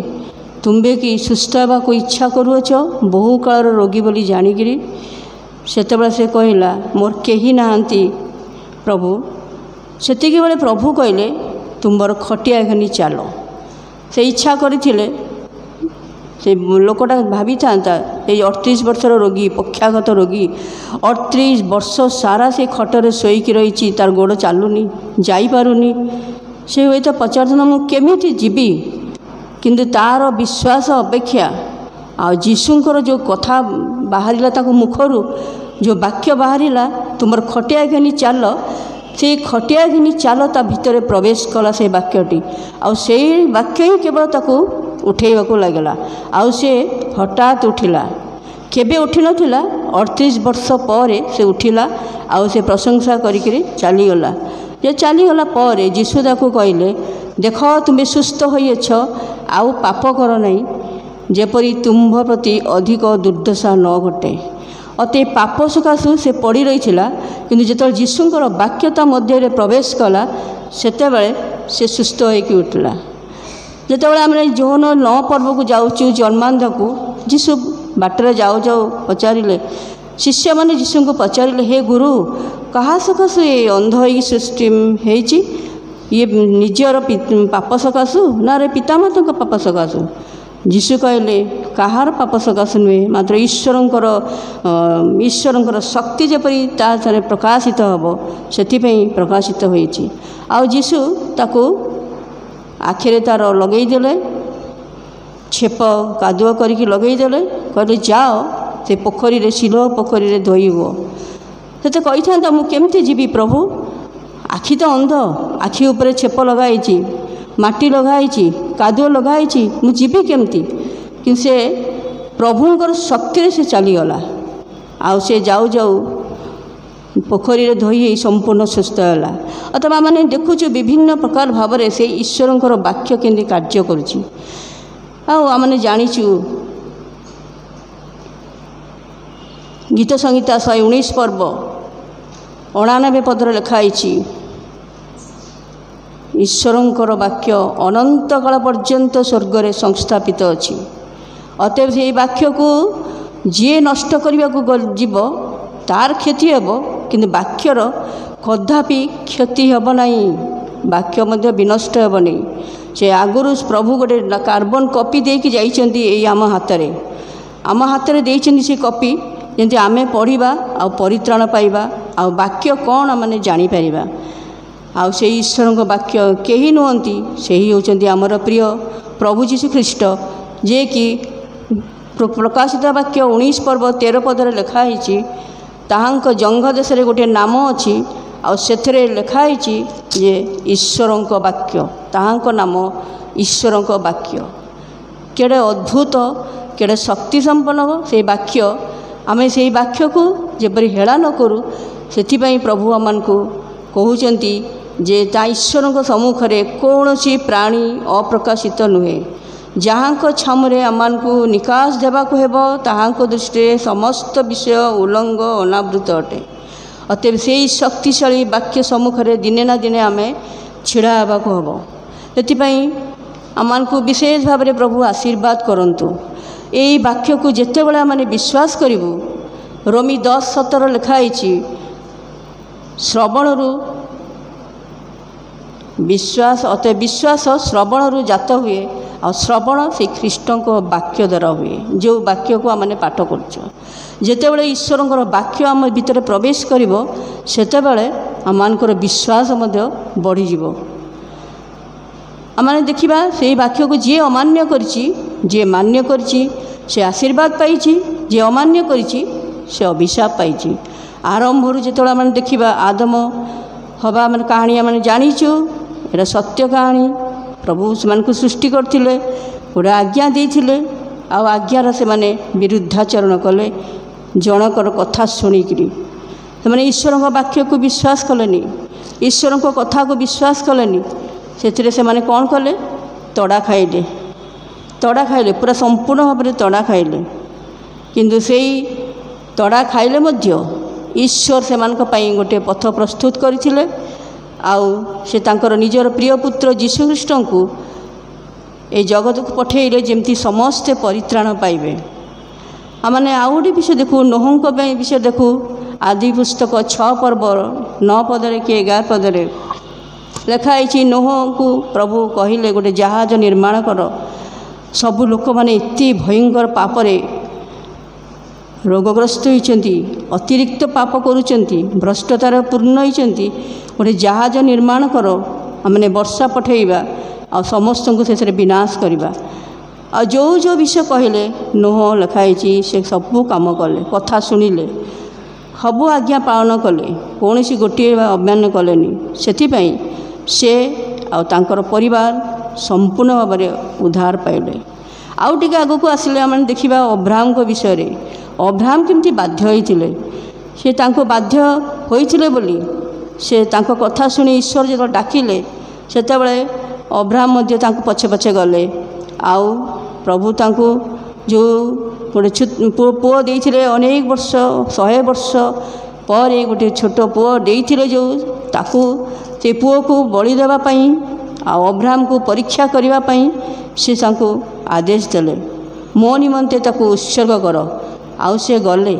तुम्बे कि सुस्थ होगा इच्छा करुअछ बहु काल रोगी बोली जानिकी सेतेबेले से कहला मोर केही नाहांती प्रभु सेतिकी बेले प्रभु कहले तुमर खटिया घनी चलो से इच्छा करथिले से लोकटा भावी था ये 38 वर्षर रोगी पक्षाघात रोगी 38 वर्ष सारा से खटर शोईकी रही तार गोड़ चलुनी जापारुनी से हुए तो पचारना मुझे जीवी किंतु तार विश्वास अपेक्षा आ जीशुंकर जो कथा बाहर मुखर जो वाक्य बाहर तुम खटिया घिनी चल से खटिया घिनी चल ता भितर प्रवेश कला से वाक्यटी आ से वाक्य ही केवल ताकू उठेबा लगला आउ से हठात उठिला केबे उठी नथिला 38 वर्ष पर से उठिला आउ से प्रशंसा करिकरी चलीगला जे चलीगला पर जीशु ताकू कहले देख तुम्हें सुस्थ होइछ आउ पाप कर नहीं जेपरी तुम्भ प्रति अधिक दुर्दशा न घटे अते पाप सकाशु से पड़ी रही किंतु जो जीशुंकर वाक्यता मध्य प्रवेश कला सेते से सुस्थ होइकी उठला जिते आम जौन 9 पर्व को जाऊँ जन्मांध को जीशु बाटर जाऊ जाऊ पचारे शिष्य मैंने जीशु को पचारे हे गुरु कहा सकाशु ये अंध हो सृष्टि होती ये निजर पाप सकाशु ना रे पितामाता पाप सकाशु जीशु कहले कहार पाप सकाशु नुहे मात्र ईश्वरंकर शक्ति जपरी तारे प्रकाशित हम से प्रकाशित होती आउ जीशु ताकू आखिरे तार लगेदेले छेप कादुआ करके लगेदेले कहले जाओ से पोखरी शिलो पोखरी धोइब से कही था मुझे जीवी प्रभु आखि तो अंध आखि उपरे छेप लगाई माटी लगाई कादुआ लगाई मुझे केमती कि से प्रभुंकर शक्ति से चलीगला आउ से जाऊ जाऊ पोखरी धोई संपूर्ण सुस्थ है अथवा मैंने देखुचु विभिन्न प्रकार भाव से ईश्वरंकर वाक्य केंद्र कार्य करुच्ची आने जाचु गीत संहिता 119 पर्व 89 पदर लिखाई ईश्वरंकर वाक्य अनंत काल पर्यंत स्वर्ग रे संस्थापित अच्छी अतएव से वाक्य को जी नष्ट करने को जीव तार क्षति हेब किंतु वाक्यर कदापि क्षति हेब नहीं वाक्य मध्य विनष्ट हेब नहीं से आगुरु प्रभु गोटे कार्बन कॉपी देकी जाइछन्ती आम हाथ में देइछन्ती से कॉपी जमी आम पढ़ा आ परित्राण पाइबा आ वाक्य कौन मैंने जानीपर आ से ईश्वर वाक्य कहीं नुहति से ही होती आमर प्रिय प्रभु जीशु ख्रीष्ट जे कि प्रकाशित वाक्य 19 पर्व 13 पदर लिखाई ताहांक जंघ देश रे गोटे नाम अच्छी आथिरे लिखाई जे ईश्वरंक वाक्य ताहांक नाम ईश्वरंक वाक्य केड़े अद्भुत केड़े शक्ति संपन्न से वाक्य आमे से वाक्य को जेपरी हेला न करूँ से प्रभु आम को कहते जे ता ईश्वरंक सम्मुख रे कौनसी प्राणी अप्रकाशित नुहे जहाँ छामुरे आमान को निकास देवाक हेब ताहांक दृष्टि समस्त विषय उल्लंघ अनावृत अटे अतएव से शक्तिशाली वाक्य सम्मुख रे दिने ना दिने आमे छिड़ा हेबाक हेब से आमान को विशेष भाव में प्रभु आशीर्वाद करंतु यही वाक्य को जिते बड़े आम विश्वास करूँ रोमी 10:17 लिखाई श्रवणरू विश्वास अतः विश्वास श्रवणरू जात हुए और श्रवण से ख्रीष्टों वाक्य द्वारा हुए जो वाक्य को आम पाठ करते ईश्वर वाक्य आम भीतर प्रवेश करते आमर विश्वास बढ़ीज आम देखा से वाक्य को जी अमान्य जी मान्य से आशीर्वाद पाई जी अमान्य से अभिशाप पाई आरंभ जो आम देखा आदम हवा मैंने कहानी आम जाचु एटा सत्य कहानी प्रभु से सृष्टि करते गोटे आज्ञा देते आज्ञार से माने विरुद्धाचरण कले जनकर कथा शुणिकी से ईश्वर वाक्य को विश्वास कलेनी ईश्वर कथा को विश्वास कलेनी से माने कौन कले तड़ा खाइले पूरा संपूर्ण भाव में तड़ा खाइले किंतु से तड़ा खाइले मध्य ईश्वर से गोटे पथ प्रस्तुत करथिले आउ से तांकर निजर प्रिय पुत्र जीशु ख्रीष्ट को ये जगत को पठेले जमती समस्ते परित्राण पाइबे आमने आउ गोटे विषय देखू नोहंक विषय देखू आदि पुस्तक 6 पर्व 9 पदरे कि 11 पदरे लिखाई नोह को प्रभु कहले गोटे जहाज निर्माण कर ସବୁ ଲୋକମାନେ ଏତେ ଭୟଙ୍କର ପାପରେ ରୋଗଗ୍ରସ୍ତ ହୋଇଛନ୍ତି, ଅତିରିକ୍ତ ପାପ କରୁଛନ୍ତି, ଭ୍ରଷ୍ଟତାର ପୂର୍ଣ୍ଣ ହୋଇଛନ୍ତି। ଗୋଟେ ଜାହାଜ ନିର୍ମାଣ କର, ଆମେ ବର୍ଷା ପଠାଇବା ଆଉ ସମସ୍ତଙ୍କୁ ଶେଷରେ ବିନାଶ କରିବା। ଆଉ ଯେଉଁ ବିଷୟ କହିଲେ ନୋହ ଲେଖା ହେଇଛି, ସେ ସବୁ କାମ କଲେ, କଥା ଶୁଣିଲେ, ସବୁ ଆଜ୍ଞା ପାଳନ କଲେ, କୌଣସି ଗୋଟିଏ ଅମାନ୍ୟ କଲେନି। ସେଥିପାଇଁ ସେ ଆଉ ତାଙ୍କର ପରିବାର ସମ୍ପୂର୍ଣ୍ଣ ଭାବରେ ଉଦ୍ଧାର ପାଇଲେ। ଆଉ ଟିକେ ଆଗକୁ ଆସିଲେ ଆମେ ଦେଖିବା ଅବ୍ରାହମଙ୍କ ବିଷୟରେ। ଅବ୍ରାହମ କେମିତି ବାଧ୍ୟ ହୋଇଥିଲେ। ସେ ତାଙ୍କୁ ବାଧ୍ୟ ହୋଇଥିଲେ ବୋଲି ସେ ତାଙ୍କ କଥା ଶୁଣି ଈଶ୍ୱର ଯେତେବେଳେ ଡାକିଲେ, ସେତେବେଳେ ଅବ୍ରାହମ ମଧ୍ୟ ତାଙ୍କୁ ପଛେ ପଛେ ଗଲେ। ଆଉ ପ୍ରଭୁ ତାଙ୍କୁ ଯେଉଁ ଗୋଟେ ପୁଅ ଦେଇଥିଲେ, ଅନେକ ବର୍ଷ 100 ବର୍ଷ ପରେ ଗୋଟେ ଛୋଟ ପୁଅ ଦେଇଥିଲେ, ଯେଉଁ ତାକୁ ସେ ପୁଅକୁ ବଳି ଦେବା ପାଇଁ ଆଉ ଅବ୍ରାହମକୁ ପରୀକ୍ଷା କରିବା ପାଇଁ ସେ ତାଙ୍କୁ ଆଦେଶ ଦେଲେ, ମୋ ନିମନ୍ତେ ତାକୁ ଉତ୍ସର୍ଗ କର। ଆଉ ସେ ଗଲେ।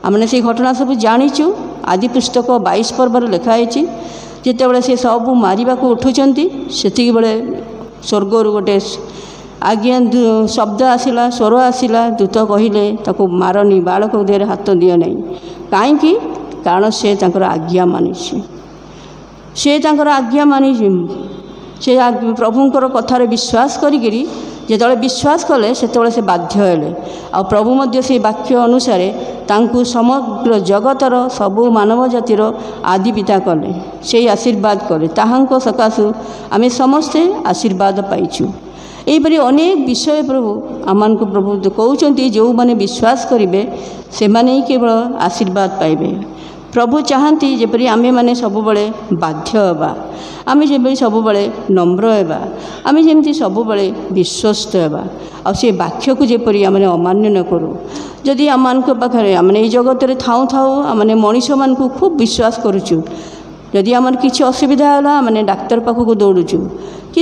ଆମେ ସେଇ ଘଟଣା ସବୁ ଜାଣିଛୁ। ଆଦି ପୁସ୍ତକ 22 ପର୍ବରେ ଲେଖା ହେଇଛି। ଯେତେବେଳେ ସେ ସବୁ ମାରିବାକୁ ଉଠୁଛନ୍ତି, ସେତିକିବେଳେ ସ୍ୱର୍ଗରୁ ଗୋଟେ ଆଜ୍ଞା ଶବ୍ଦ ଆସିଲା, ସ୍ୱର ଆସିଲା। ଦୂତ କହିଲେ, ତାକୁ ମାରନି, ବାଳକ ଦେହରେ ହାତ ଦିଅ ନାହିଁ। କାହିଁକି? କାରଣ ସେ ତାଙ୍କର ଆଜ୍ଞା ମାନିଛି। ସେ ତାଙ୍କର ଆଜ୍ଞା ମାନିଛି। ସେ ପ୍ରଭୁଙ୍କର କଥାରେ ବିଶ୍ୱାସ କରିକିରି ଯେତେବେଳେ ବିଶ୍ୱାସ କଲେ, ସେତେବେଳେ ସେ ବାଧ୍ୟ ହେଲେ। ଆଉ ପ୍ରଭୁ ମଧ୍ୟ ସେହି ବାକ୍ୟ ଅନୁସାରେ ତାଙ୍କୁ ସମଗ୍ର ଜଗତର ସବୁ ମାନବ ଜାତିର ଆଦି ପିତା କଲେ, ସେହି ଆଶୀର୍ବାଦ କଲେ। ତାହାଙ୍କ ସକାଶୁ ଆମେ ସମସ୍ତେ ଆଶୀର୍ବାଦ ପାଇଛୁ। ଏହିପରି ଅନେକ ବିଷୟ ପ୍ରଭୁ ଆମମାନଙ୍କୁ ପ୍ରଭୁ କହୁଛନ୍ତି, ଯେଉଁମାନେ ବିଶ୍ୱାସ କରିବେ ସେମାନେ ହିଁ କେବଳ ଆଶୀର୍ବାଦ ପାଇବେ। ପ୍ରଭୁ ଚାହାନ୍ତି ଯେପରି ଆମେମାନେ ସବୁବେଳେ ବାଧ୍ୟ ହେବା, ଆମେ ଯେପରି ସବୁବେଳେ ନମ୍ର ହେବା, ଆମେ ଯେମିତି ସବୁବେଳେ ବିଶ୍ୱସ୍ତ ହେବା, ଆଉ ସେ ବାକ୍ୟକୁ ଯେପରି ଆମେ ଅମାନ୍ୟ ନ କରୁ। ଯଦି ଆମମାନଙ୍କ ପାଖରେ ଆମେ ଏଇ ଜଗତରେ ଥାଉ ଥାଉ ଆମେ ମଣିଷମାନଙ୍କୁ ଖୁବ୍ ବିଶ୍ୱାସ କରୁଛୁ, ଯଦି ଆମର କିଛି ଅସୁବିଧା ହେଲା ଆମେ ଡାକ୍ତର ପାଖକୁ ଦୌଡ଼ୁଛୁ, କି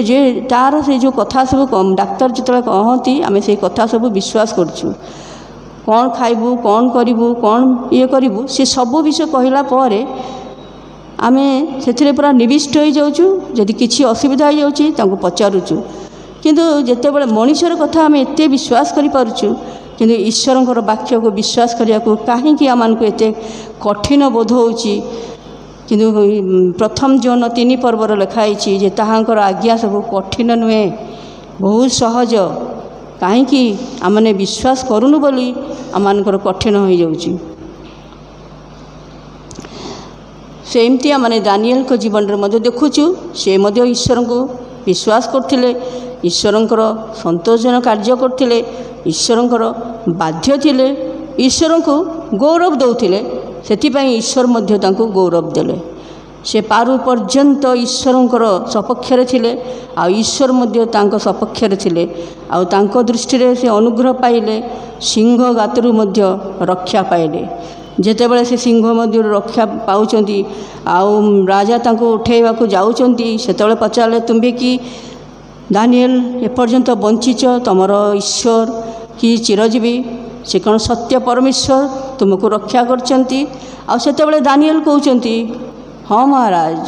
ଯେ ତା'ର ସେ ଯେଉଁ କଥା ସବୁ ଡାକ୍ତର ଯେତେବେଳେ କହନ୍ତି ଆମେ ସେଇ କଥା ସବୁ ବିଶ୍ୱାସ କରୁଛୁ। କ'ଣ ଖାଇବୁ, କ'ଣ କରିବୁ, କ'ଣ ଇଏ କରିବୁ, ସେ ସବୁ ବିଷୟ କହିଲା ପରେ ଆମେ ସେଥିରେ ପୁରା ନିବିଷ୍ଟ ହୋଇଯାଉଛୁ। ଯଦି କିଛି ଅସୁବିଧା ହୋଇଯାଉଛି ତାଙ୍କୁ ପଚାରୁଛୁ। କିନ୍ତୁ ଯେତେବେଳେ ମଣିଷର କଥା ଆମେ ଏତେ ବିଶ୍ୱାସ କରିପାରୁଛୁ, କିନ୍ତୁ ଈଶ୍ୱରଙ୍କର ବାକ୍ୟକୁ ବିଶ୍ୱାସ କରିବାକୁ କାହିଁକି ଆମମାନଙ୍କୁ ଏତେ କଠିନ ବୋଧ ହେଉଛି? କିନ୍ତୁ ପ୍ରଥମ ଜୋନ 3 ପର୍ବର ଲେଖା ହେଇଛି ଯେ ତାହାଙ୍କର ଆଜ୍ଞା ସବୁ କଠିନ ନୁହେଁ, ବହୁତ ସହଜ। କାହିଁକି? ଆମେ ବିଶ୍ୱାସ କରୁନୁ ବୋଲି ଆମମାନଙ୍କର କଠିନ ହୋଇଯାଉଛି। ସେମିତି ଆମେ ଦାନିଏଲଙ୍କ ଜୀବନରେ ମଧ୍ୟ ଦେଖୁଛୁ, ସେ ମଧ୍ୟ ଈଶ୍ୱରଙ୍କୁ ବିଶ୍ୱାସ କରୁଥିଲେ, ଈଶ୍ୱରଙ୍କର ସନ୍ତୋଷଜନକ କାର୍ଯ୍ୟ କରୁଥିଲେ, ଈଶ୍ୱରଙ୍କର ବାଧ୍ୟ ଥିଲେ, ଈଶ୍ୱରଙ୍କୁ ଗୌରବ ଦେଉଥିଲେ। ସେଥିପାଇଁ ଈଶ୍ୱର ମଧ୍ୟ ତାଙ୍କୁ ଗୌରବ ଦେଲେ। ସେ ପାରୁ ପର୍ଯ୍ୟନ୍ତ ଈଶ୍ୱରଙ୍କର ସପକ୍ଷରେ ଥିଲେ, ଆଉ ଈଶ୍ୱର ମଧ୍ୟ ତାଙ୍କ ସପକ୍ଷରେ ଥିଲେ। ଆଉ ତାଙ୍କ ଦୃଷ୍ଟିରେ ସେ ଅନୁଗ୍ରହ ପାଇଲେ, ସିଂହ ଗାତରୁ ମଧ୍ୟ ରକ୍ଷା ପାଇଲେ। ଯେତେବେଳେ ସେ ସିଂହ ମଧ୍ୟରୁ ରକ୍ଷା ପାଉଛନ୍ତି ଆଉ ରାଜା ତାଙ୍କୁ ଉଠାଇବାକୁ ଯାଉଛନ୍ତି, ସେତେବେଳେ ପଚାରିଲେ, ତୁମେ କି ଦାନିଏଲ ଏପର୍ଯ୍ୟନ୍ତ ବଞ୍ଚିଛ? ତୁମର ଈଶ୍ୱର କି ଚିରଜୀବୀ, ସେ କ'ଣ ସତ୍ୟ ପରମେଶ୍ୱର ତୁମକୁ ରକ୍ଷା କରିଛନ୍ତି? ଆଉ ସେତେବେଳେ ଦାନିଏଲ କହୁଛନ୍ତି, ହଁ ମହାରାଜ,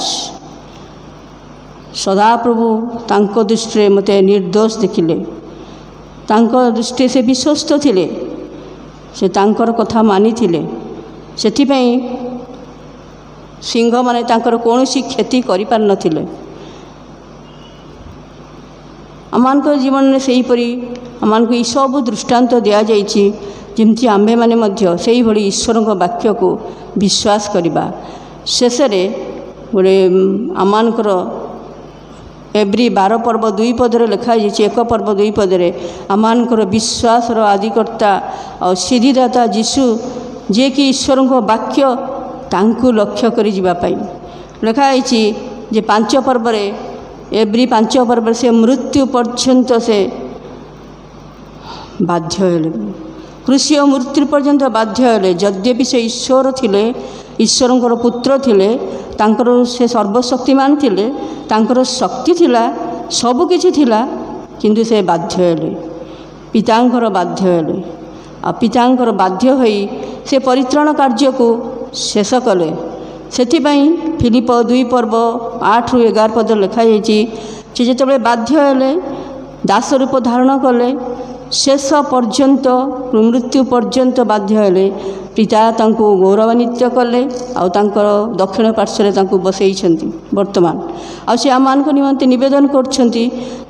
ସଦାପ୍ରଭୁ ତାଙ୍କ ଦୃଷ୍ଟିରେ ମୋତେ ନିର୍ଦ୍ଦୋଷ ଦେଖିଲେ, ତାଙ୍କ ଦୃଷ୍ଟିରେ ସେ ବିଶ୍ୱସ୍ତ ଥିଲେ, ସେ ତାଙ୍କର କଥା ମାନିଥିଲେ। ସେଥିପାଇଁ ସିଂହମାନେ ତାଙ୍କର କୌଣସି କ୍ଷତି କରିପାରିନଥିଲେ। ଆମମାନଙ୍କ ଜୀବନରେ ସେହିପରି ଆମମାନଙ୍କୁ ଏସବୁ ଦୃଷ୍ଟାନ୍ତ ଦିଆଯାଇଛି, ଯେମିତି ଆମ୍ଭେମାନେ ମଧ୍ୟ ସେହିଭଳି ଈଶ୍ୱରଙ୍କ ବାକ୍ୟକୁ ବିଶ୍ୱାସ କରିବା। ଶେଷରେ ଗୋଟେ ଆମମାନଙ୍କର ଏବ୍ରି 12 ପର୍ବ 2 ପଦରେ ଲେଖା ହେଇଛି, 1 ପର୍ବ 2 ପଦରେ ଆମମାନଙ୍କର ବିଶ୍ୱାସର ଆଦିକର୍ତ୍ତା ଆଉ ସିଦ୍ଧିଦାତା ଯୀଶୁ, ଯିଏକି ଈଶ୍ୱରଙ୍କ ବାକ୍ୟ ତାଙ୍କୁ ଲକ୍ଷ୍ୟ କରି ଯିବା ପାଇଁ ଲେଖା ହେଇଛି ଯେ 5 ପର୍ବରେ, ଏବ୍ରି 5 ପର୍ବରେ ସେ ମୃତ୍ୟୁ ପର୍ଯ୍ୟନ୍ତ ସେ ବାଧ୍ୟ ହେଲେ, କୃଷି ଓ ମୃତ୍ୟୁ ପର୍ଯ୍ୟନ୍ତ ବାଧ୍ୟ ହେଲେ। ଯଦ୍ୟପି ସେ ଈଶ୍ୱର ଥିଲେ, ଈଶ୍ୱରଙ୍କର ପୁତ୍ର ଥିଲେ, ତାଙ୍କର ସେ ସର୍ବଶକ୍ତିମାନ ଥିଲେ, ତାଙ୍କର ଶକ୍ତି ଥିଲା, ସବୁକିଛି ଥିଲା, କିନ୍ତୁ ସେ ବାଧ୍ୟ ହେଲେ, ପିତାଙ୍କର ବାଧ୍ୟ ହେଲେ। ଆଉ ପିତାଙ୍କର ବାଧ୍ୟ ହୋଇ ସେ ପରିତ୍ରାଣ କାର୍ଯ୍ୟକୁ ଶେଷ କଲେ। ସେଥିପାଇଁ ଫିଲିପ 2 ପର୍ବ 8ରୁ 11 ପଦରେ ଲେଖାଯାଇଛି, ସେ ଯେତେବେଳେ ବାଧ୍ୟ ହେଲେ ଦାସ ରୂପ ଧାରଣ କଲେ, ଶେଷ ପର୍ଯ୍ୟନ୍ତ ମୃତ୍ୟୁ ପର୍ଯ୍ୟନ୍ତ ବାଧ୍ୟ ହେଲେ। ପିତା ତାଙ୍କୁ ଗୌରବାନ୍ୱିତ କଲେ ଆଉ ତାଙ୍କର ଦକ୍ଷିଣ ପାର୍ଶ୍ୱରେ ତାଙ୍କୁ ବସେଇଛନ୍ତି ବର୍ତ୍ତମାନ। ଆଉ ସେ ଆମମାନଙ୍କ ନିମନ୍ତେ ନିବେଦନ କରୁଛନ୍ତି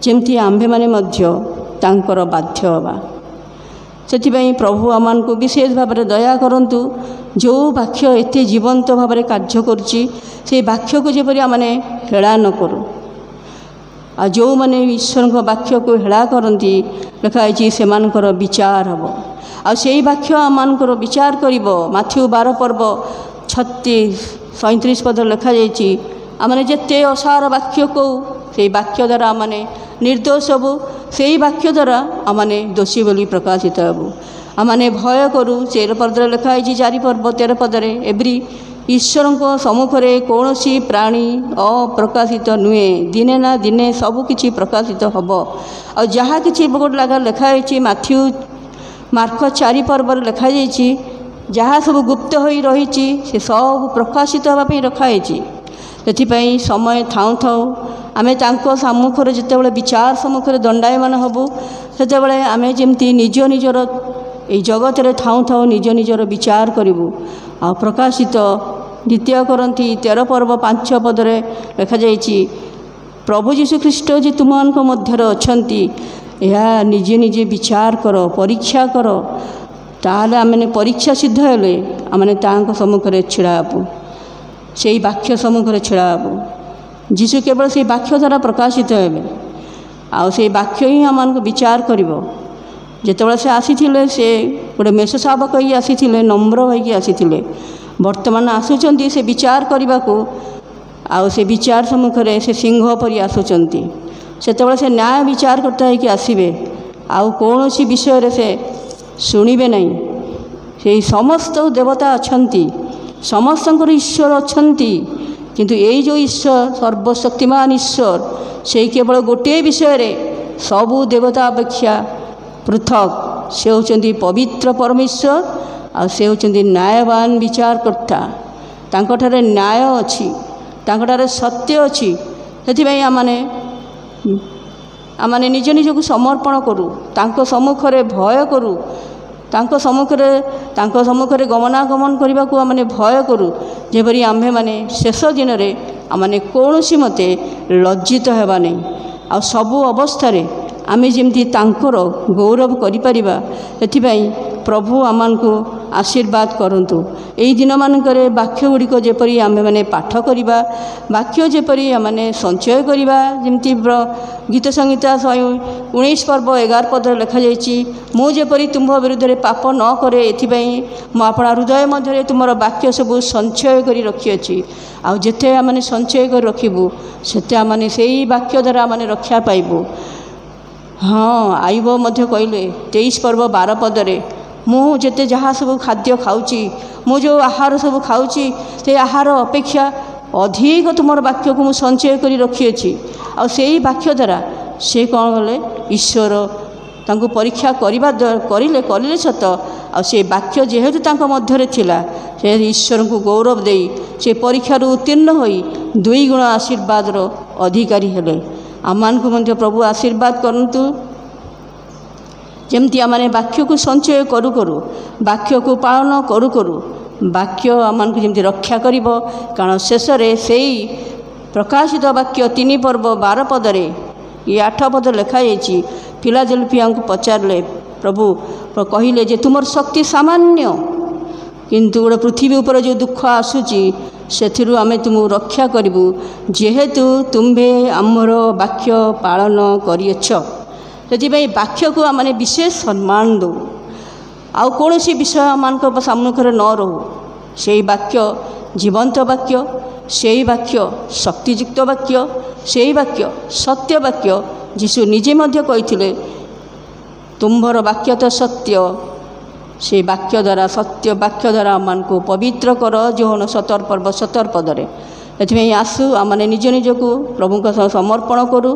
ଯେମିତି ଆମ୍ଭେମାନେ ମଧ୍ୟ ତାଙ୍କର ବାଧ୍ୟ ହେବା। ସେଥିପାଇଁ ପ୍ରଭୁ ଆମମାନଙ୍କୁ ବିଶେଷ ଭାବରେ ଦୟା କରନ୍ତୁ। ଯେଉଁ ବାକ୍ୟ ଏତେ ଜୀବନ୍ତ ଭାବରେ କାର୍ଯ୍ୟ କରୁଛି ସେଇ ବାକ୍ୟକୁ ଯେପରି ଆମେ ହେଳା ନ କରୁ। ଆଉ ଯେଉଁମାନେ ଈଶ୍ୱରଙ୍କ ବାକ୍ୟକୁ ହେଳା କରନ୍ତି ଲେଖା ହେଇଛି ସେମାନଙ୍କର ବିଚାର ହେବ। ଆଉ ସେଇ ବାକ୍ୟ ଆମମାନଙ୍କର ବିଚାର କରିବ। ମାଥ୍ୟୁ 12 ପର୍ବ 36-37 ପଦରେ ଲେଖାଯାଇଛି, ଆମେ ଯେତେ ଅସାର ବାକ୍ୟ କହୁ ସେଇ ବାକ୍ୟ ଦ୍ୱାରା ଆମେ ନିର୍ଦ୍ଦୋଷ ହେବୁ, ସେଇ ବାକ୍ୟ ଦ୍ୱାରା ଆମେ ଦୋଷୀ ବୋଲି ପ୍ରକାଶିତ ହେବୁ। ଆମେ ଭୟ କରୁ। 13 ପଦରେ ଲେଖା ହେଇଛି, 4 ପର୍ବ 13 ପଦରେ, ଏଭ୍ରି ଈଶ୍ୱରଙ୍କ ସମ୍ମୁଖରେ କୌଣସି ପ୍ରାଣୀ ଅପ୍ରକାଶିତ ନୁହେଁ, ଦିନେ ନା ଦିନେ ସବୁକିଛି ପ୍ରକାଶିତ ହେବ। ଆଉ ଯାହା କିଛି ଗୋଟେ ଲେଖା ହେଇଛି ମାର୍କ 4 ପର୍ବରେ ଲେଖାଯାଇଛି, ଯାହା ସବୁ ଗୁପ୍ତ ହୋଇ ରହିଛି ସେ ସବୁ ପ୍ରକାଶିତ ହେବା ପାଇଁ ରଖାହେଇଛି। ସେଥିପାଇଁ ସମୟ ଥାଉଁ ଥାଉଁ ଆମେ ତାଙ୍କ ସମ୍ମୁଖରେ ଯେତେବେଳେ ବିଚାର ସମ୍ମୁଖରେ ଦଣ୍ଡାୟମାନ ହେବୁ, ସେତେବେଳେ ଆମେ ଯେମିତି ନିଜ ନିଜର এই ଜଗତରେ ଥାଉଁ ଥାଉଁ ନିଜ ନିଜର ବିଚାର କରିବୁ। ଆଉ ପ୍ରକାଶିତ 2 କରନ୍ତି 13 ପର୍ବ 5 ପଦରେ ଲେଖାଯାଇଛି, ପ୍ରଭୁ ଯୀଶୁଖ୍ରୀଷ୍ଟ ଯେ ତୁମମାନଙ୍କ ମଧ୍ୟରେ ଅଛନ୍ତି ଏହା ନିଜେ ନିଜେ ବିଚାର କର, ପରୀକ୍ଷା କର, ତାହେଲେ ଆମେ ପରୀକ୍ଷା ସିଦ୍ଧ ହେଲେ ଆମେ ତାଙ୍କ ସମ୍ମୁଖରେ ଛିଡ଼ା ହେବୁ, ସେଇ ବାକ୍ୟ ସମ୍ମୁଖରେ ଛିଡ଼ା ହେବୁ। ଯୀଶୁ କେବଳ ସେଇ ବାକ୍ୟ ଦ୍ୱାରା ପ୍ରକାଶିତ ହେବେ। ଆଉ ସେଇ ବାକ୍ୟ ହିଁ ଆମମାନଙ୍କୁ ବିଚାର କରିବ। ଯେତେବେଳେ ସେ ଆସିଥିଲେ ସେ ଗୋଟେ ମେଷଶାବକ ହୋଇ ଆସିଥିଲେ, ନମ୍ର ହୋଇକି ଆସିଥିଲେ। ବର୍ତ୍ତମାନ ଆସୁଛନ୍ତି ସେ ବିଚାର କରିବାକୁ। ଆଉ ସେ ବିଚାର ସମ୍ମୁଖରେ ସେ ସିଂହ ପରି ଆସୁଛନ୍ତି। ସେତେବେଳେ ସେ ନ୍ୟାୟ ବିଚାରକର୍ତ୍ତା ହୋଇକି ଆସିବେ। ଆଉ କୌଣସି ବିଷୟରେ ସେ ଶୁଣିବେ ନାହିଁ। ସେଇ ସମସ୍ତ ଦେବତା ଅଛନ୍ତି, ସମସ୍ତଙ୍କର ଈଶ୍ୱର ଅଛନ୍ତି, କିନ୍ତୁ ଏଇ ଯେଉଁ ଈଶ୍ୱର ସର୍ବଶକ୍ତିମାନ ଈଶ୍ୱର, ସେଇ କେବଳ ଗୋଟିଏ ବିଷୟରେ ସବୁ ଦେବତା ଅପେକ୍ଷା ପୃଥକ। ସେ ହେଉଛନ୍ତି ପବିତ୍ର ପରମେଶ୍ୱର। ଆଉ ସେ ହେଉଛନ୍ତି ନ୍ୟାୟବାନ ବିଚାରକର୍ତ୍ତା। ତାଙ୍କଠାରେ ନ୍ୟାୟ ଅଛି, ତାଙ୍କଠାରେ ସତ୍ୟ ଅଛି। ସେଥିପାଇଁ ଆମେ ନିଜ ନିଜକୁ ସମର୍ପଣ କରୁ, ତାଙ୍କ ସମ୍ମୁଖରେ ଭୟ କରୁ, ତାଙ୍କ ସମ୍ମୁଖରେ ଗମନାଗମନ କରିବାକୁ ଆମେ ଭୟ କରୁ, ଯେପରି ଆମ୍ଭେମାନେ ଶେଷ ଦିନରେ ଆମେ କୌଣସି ମତେ ଲଜ୍ଜିତ ହେବା ନାହିଁ। ଆଉ ସବୁ ଅବସ୍ଥାରେ ଆମେ ଯେମିତି ତାଙ୍କର ଗୌରବ କରିପାରିବା। ସେଥିପାଇଁ ପ୍ରଭୁ ଆମମାନଙ୍କୁ ଆଶୀର୍ବାଦ କରନ୍ତୁ। ଏହି ଦିନମାନଙ୍କରେ ବାକ୍ୟ ଗୁଡ଼ିକ ଯେପରି ଆମ୍ଭେମାନେ ପାଠ କରିବା, ବାକ୍ୟ ଯେପରି ଆମେ ସଞ୍ଚୟ କରିବା, ଯେମିତି ଗୀତ ସଂହିତା 19 ପର୍ବ 11 ପଦରେ ଲେଖାଯାଇଛି, ମୁଁ ଯେପରି ତୁମ୍ଭ ବିରୁଦ୍ଧରେ ପାପ ନ କରେ ଏଥିପାଇଁ ମୁଁ ଆପଣା ହୃଦୟ ମଧ୍ୟରେ ତୁମର ବାକ୍ୟ ସବୁ ସଞ୍ଚୟ କରି ରଖିଅଛି। ଆଉ ଯେତେ ଆମେ ସଞ୍ଚୟ କରି ରଖିବୁ ସେତେ ଆମେ ସେଇ ବାକ୍ୟ ଦ୍ୱାରା ଆମେ ରକ୍ଷା ପାଇବୁ। ହଁ, ଆୟୁବ ମଧ୍ୟ କହିଲେ 23 ପର୍ବ 12 ପଦରେ, ମୁଁ ଯେତେ ଯାହା ସବୁ ଖାଦ୍ୟ ଖାଉଛି, ମୁଁ ଯେଉଁ ଆହାର ସବୁ ଖାଉଛି, ସେ ଆହାର ଅପେକ୍ଷା ଅଧିକ ତୁମର ବାକ୍ୟକୁ ମୁଁ ସଞ୍ଚୟ କରି ରଖିଅଛି। ଆଉ ସେଇ ବାକ୍ୟ ଦ୍ୱାରା ସେ କ'ଣ କଲେ, ଈଶ୍ୱର ତାଙ୍କୁ ପରୀକ୍ଷା କରିଲେ ସତ। ଆଉ ସେ ବାକ୍ୟ ଯେହେତୁ ତାଙ୍କ ମଧ୍ୟରେ ଥିଲା, ସେ ଈଶ୍ୱରଙ୍କୁ ଗୌରବ ଦେଇ ସେ ପରୀକ୍ଷାରୁ ଉତ୍ତୀର୍ଣ୍ଣ ହୋଇ 2 ଗୁଣ ଆଶୀର୍ବାଦର ଅଧିକାରୀ ହେଲେ। ଆମମାନଙ୍କୁ ମଧ୍ୟ ପ୍ରଭୁ ଆଶୀର୍ବାଦ କରନ୍ତୁ। ଯେମିତି ଆମେ ବାକ୍ୟକୁ ସଞ୍ଚୟ କରୁ କରୁ, ବାକ୍ୟକୁ ପାଳନ କରୁ କରୁ, ବାକ୍ୟ ଆମମାନଙ୍କୁ ଯେମିତି ରକ୍ଷା କରିବ। କାରଣ ଶେଷରେ ସେଇ ପ୍ରକାଶିତ ବାକ୍ୟ 3 ପର୍ବ 12 ପଦରେ 8 ପଦରେ ଲେଖାଯାଇଛି, ଫିଲାଦେଲଫିଆଙ୍କୁ ପଚାରିଲେ, ପ୍ରଭୁ କହିଲେ ଯେ ତୁମର ଶକ୍ତି ସାମାନ୍ୟ, କିନ୍ତୁ ଗୋଟେ ପୃଥିବୀ ଉପରେ ଯେଉଁ ଦୁଃଖ ଆସୁଛି ସେଥିରୁ ଆମେ ତୁମକୁ ରକ୍ଷା କରିବୁ, ଯେହେତୁ ତୁମ୍ଭେ ଆମର ବାକ୍ୟ ପାଳନ କରିଅଛ। ସେଥିପାଇଁ ବାକ୍ୟକୁ ଆମେ ବିଶେଷ ସମ୍ମାନ ଦେଉ। ଆଉ କୌଣସି ବିଷୟ ଆମମାନଙ୍କ ସମ୍ମୁଖରେ ନ ରହୁ। ସେଇ ବାକ୍ୟ ଜୀବନ୍ତ ବାକ୍ୟ, ସେଇ ବାକ୍ୟ ଶକ୍ତିଯୁକ୍ତ ବାକ୍ୟ, ସେଇ ବାକ୍ୟ ସତ୍ୟ ବାକ୍ୟ। ଯୀଶୁ ନିଜେ ମଧ୍ୟ କହିଥିଲେ, ତୁମ୍ଭର ବାକ୍ୟ ତ ସତ୍ୟ। ସେ ବାକ୍ୟ ଦ୍ୱାରା, ସତ୍ୟ ବାକ୍ୟ ଦ୍ୱାରା ଆମମାନଙ୍କୁ ପବିତ୍ର କର, ଯୋହନ 17 ପର୍ବ 17 ପଦରେ। ସେଥିପାଇଁ ଆସୁ ଆମେ ନିଜ ନିଜକୁ ପ୍ରଭୁଙ୍କ ସହ ସମର୍ପଣ କରୁ।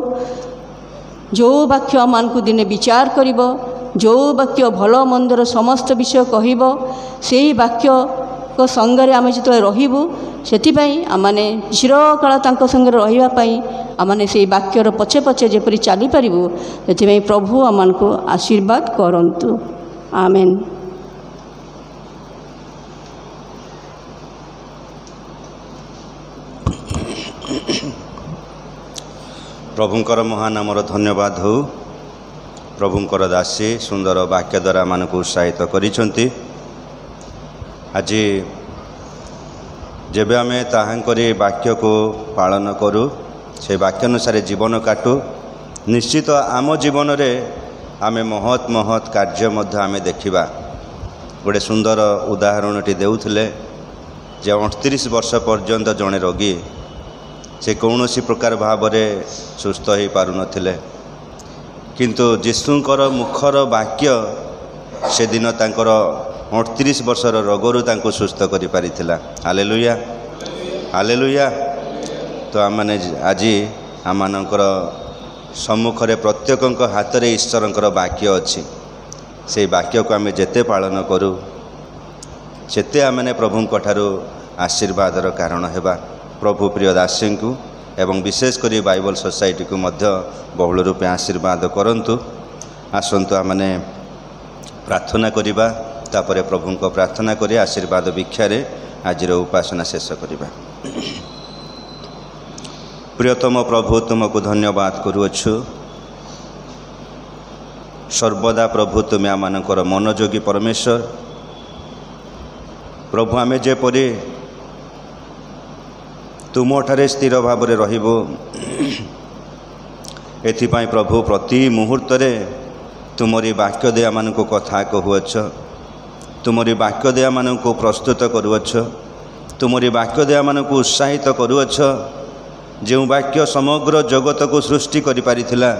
ଯେଉଁ ବାକ୍ୟ ଆମମାନଙ୍କୁ ଦିନେ ବିଚାର କରିବ, ଯେଉଁ ବାକ୍ୟ ଭଲ ମନ୍ଦର ସମସ୍ତ ବିଷୟ କହିବ, ସେହି ବାକ୍ୟଙ୍କ ସଙ୍ଗରେ ଆମେ ଯେତେବେଳେ ରହିବୁ, ସେଥିପାଇଁ ଆମେ ଚିରକାଳ ତାଙ୍କ ସଙ୍ଗରେ ରହିବା ପାଇଁ आमने से वाक्यर पछे पछे जेपरी चली पारिबु सेथिबाई प्रभु आमको आशीर्वाद करंतु आमेन। प्रभुंकर महानामर धन्यवाद हो। प्रभुंकर दासी सुंदर वाक्य द्वारा मानक उत्साहित करिसंती। आज जेबे आमे ताहांकरी वाक्य को पालन करूँ से वाक्य अनुसार जीवन काटू निश्चित आम जीवन रे आमे महत् महत् कार्य मध्य आमे देखिबा। गोटे सुंदर उदाहरणटी देउथिले जे 38 वर्ष पर्यंत जड़े रोगी से कौन सी प्रकार भाव सुस्थ हो पार नथिले, किंतु जीशुंकर मुखर वाक्य से दिन तांकर 38 वर्षर रोगरू तांको सुस्थ करि पारिथिला। Hallelujah hallelujah. तो आम मैंने आज आम मानकर सम्मुखरे प्रत्येक हाथ में ईश्वरंकर वाक्य अच्छी। से वाक्य को आम जेते पालन करूँ सेते आमने प्रभुंक ठारू आशीर्वादर कारण हेबा। प्रभु प्रिय दासी को एवं विशेषकर बाइबल सोसाइटी को मध्य बहुल रूपे आशीर्वाद करंतु। आसंतु आमने प्रार्थना करिबा, तापरे प्रभुंक प्रार्थना करी आशीर्वाद भिक्षारे आज उपासना शेष करिबा। प्रियतम प्रभु तुमको धन्यवाद करुअछु। सर्वदा प्रभु तुम्हें आमनकर मनोयोगी परमेश्वर। प्रभु आमे जेपरि तुमठारे स्थिर भाव में रहिबो एथिपाई प्रभु प्रति मुहूर्त तुमरी वाक्य दे आमनको कथा कहुअछ, तुमरी वाक्य दे आमनको प्रस्तुत करुअछ, तुमरी वाक्य दे आमनको उत्साहित करुअछ। जो वाक्य समग्र जगत को सृष्टि करि पारिथिला,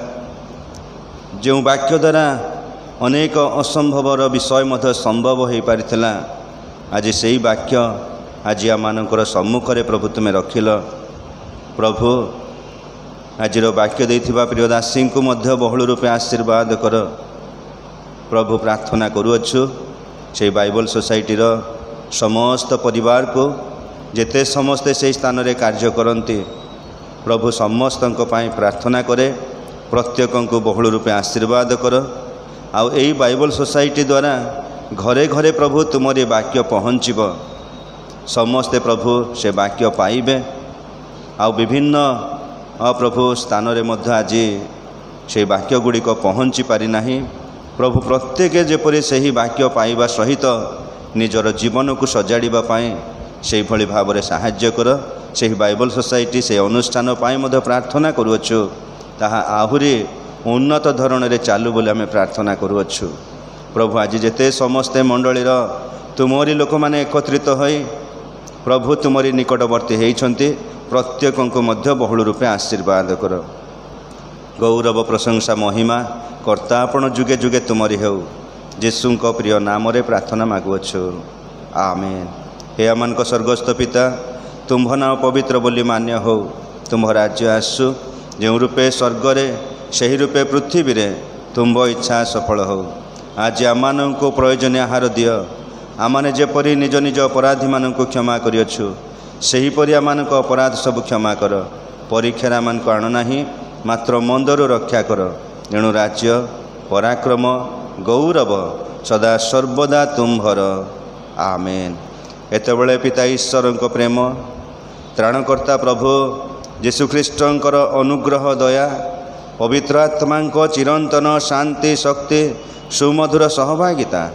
जो वाक्य द्वारा अनेक असंभवर विषय मध्य संभव हो पारिथिला, आज सही वाक्य आज आमनकर सम्मुखरे प्रभु तुमे रखिल। प्रभु आज वाक्य देथिबा प्रिय दासी को मध्य बहुल रूपे आशीर्वाद कर। प्रभु प्रार्थना करुअछु से बाइबल सोसाइटी समस्त परिवार को जेते समस्ते से स्थान रे कार्य करती प्रभु समस्त प्रार्थना करे। प्रत्येक को बहुल रूपे आशीर्वाद कर। आउ एई बाइबल सोसाइटी द्वारा घरे घरे प्रभु तुमरी वाक्य पहुँचब। समस्ते प्रभु से वाक्य पाइबे। आउ विभिन्न प्रभु स्थान रे मध्य आज से वाक्य गुड़िक पहुँची पारि नाही। प्रभु प्रत्येक जेपरि सही वाक्य पाइबा सहित निजर जीवन को सजाड़िबा पाए से भली भाव में साहाय्य कर। से बाइबल सोसाइटी से अनुष्ठान पाई मध्य प्रार्थना करुअछु, ताहा आहुरी उन्नत धरण रे चालू बोली आम प्रार्थना करुअछु। प्रभु आज जेते समस्ते मंडलीर तुमरी लोक माने एकत्रित होई प्रभु तुमरी निकटवर्ती होइछन्ति, प्रत्येक मध्य बहुल रूपे आशीर्वाद कर। गौरव प्रशंसा महिमा कर्ता आपण जुगे जुगे तुमरी हेउ। यीशुंक प्रिय नाम रे प्रार्थना मागुअछु, आमेन। हे आमनक स्वर्गस्थ पिता, तुम्भ नाम पवित्र बोली मान्य हो। तुम्भ राज्य आसु, जो रूपे स्वर्गरे सही रूपे पृथ्वी रे तुम्भ इच्छा सफल हो। आज आमको प्रयोजन आहार दियो। आमने जेपरि निज निज अपराधी मानक क्षमा करियछु सेहीपरि आमनक अपराध सब क्षमा कर। परीक्षार आमको आण नाही, मात्र मंदरु रक्षा कर। एणु राज्य पराक्रम गौरव सदा सर्वदा तुम्भर, आमेन। एतबेले पिता ईश्वर प्रेम, त्राणकर्ता प्रभु यीशुख्रीष्टर अनुग्रह दया, पवित्र आत्मा चिरंतन शांति शक्ति सुमधुर सहभागिता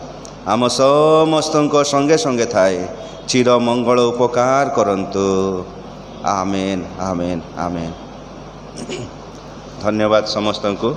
आम समस्त संगे संगे थाए चिर मंगल उपकार करंतु, आमेन आमेन आमेन। धन्यवाद समस्त को।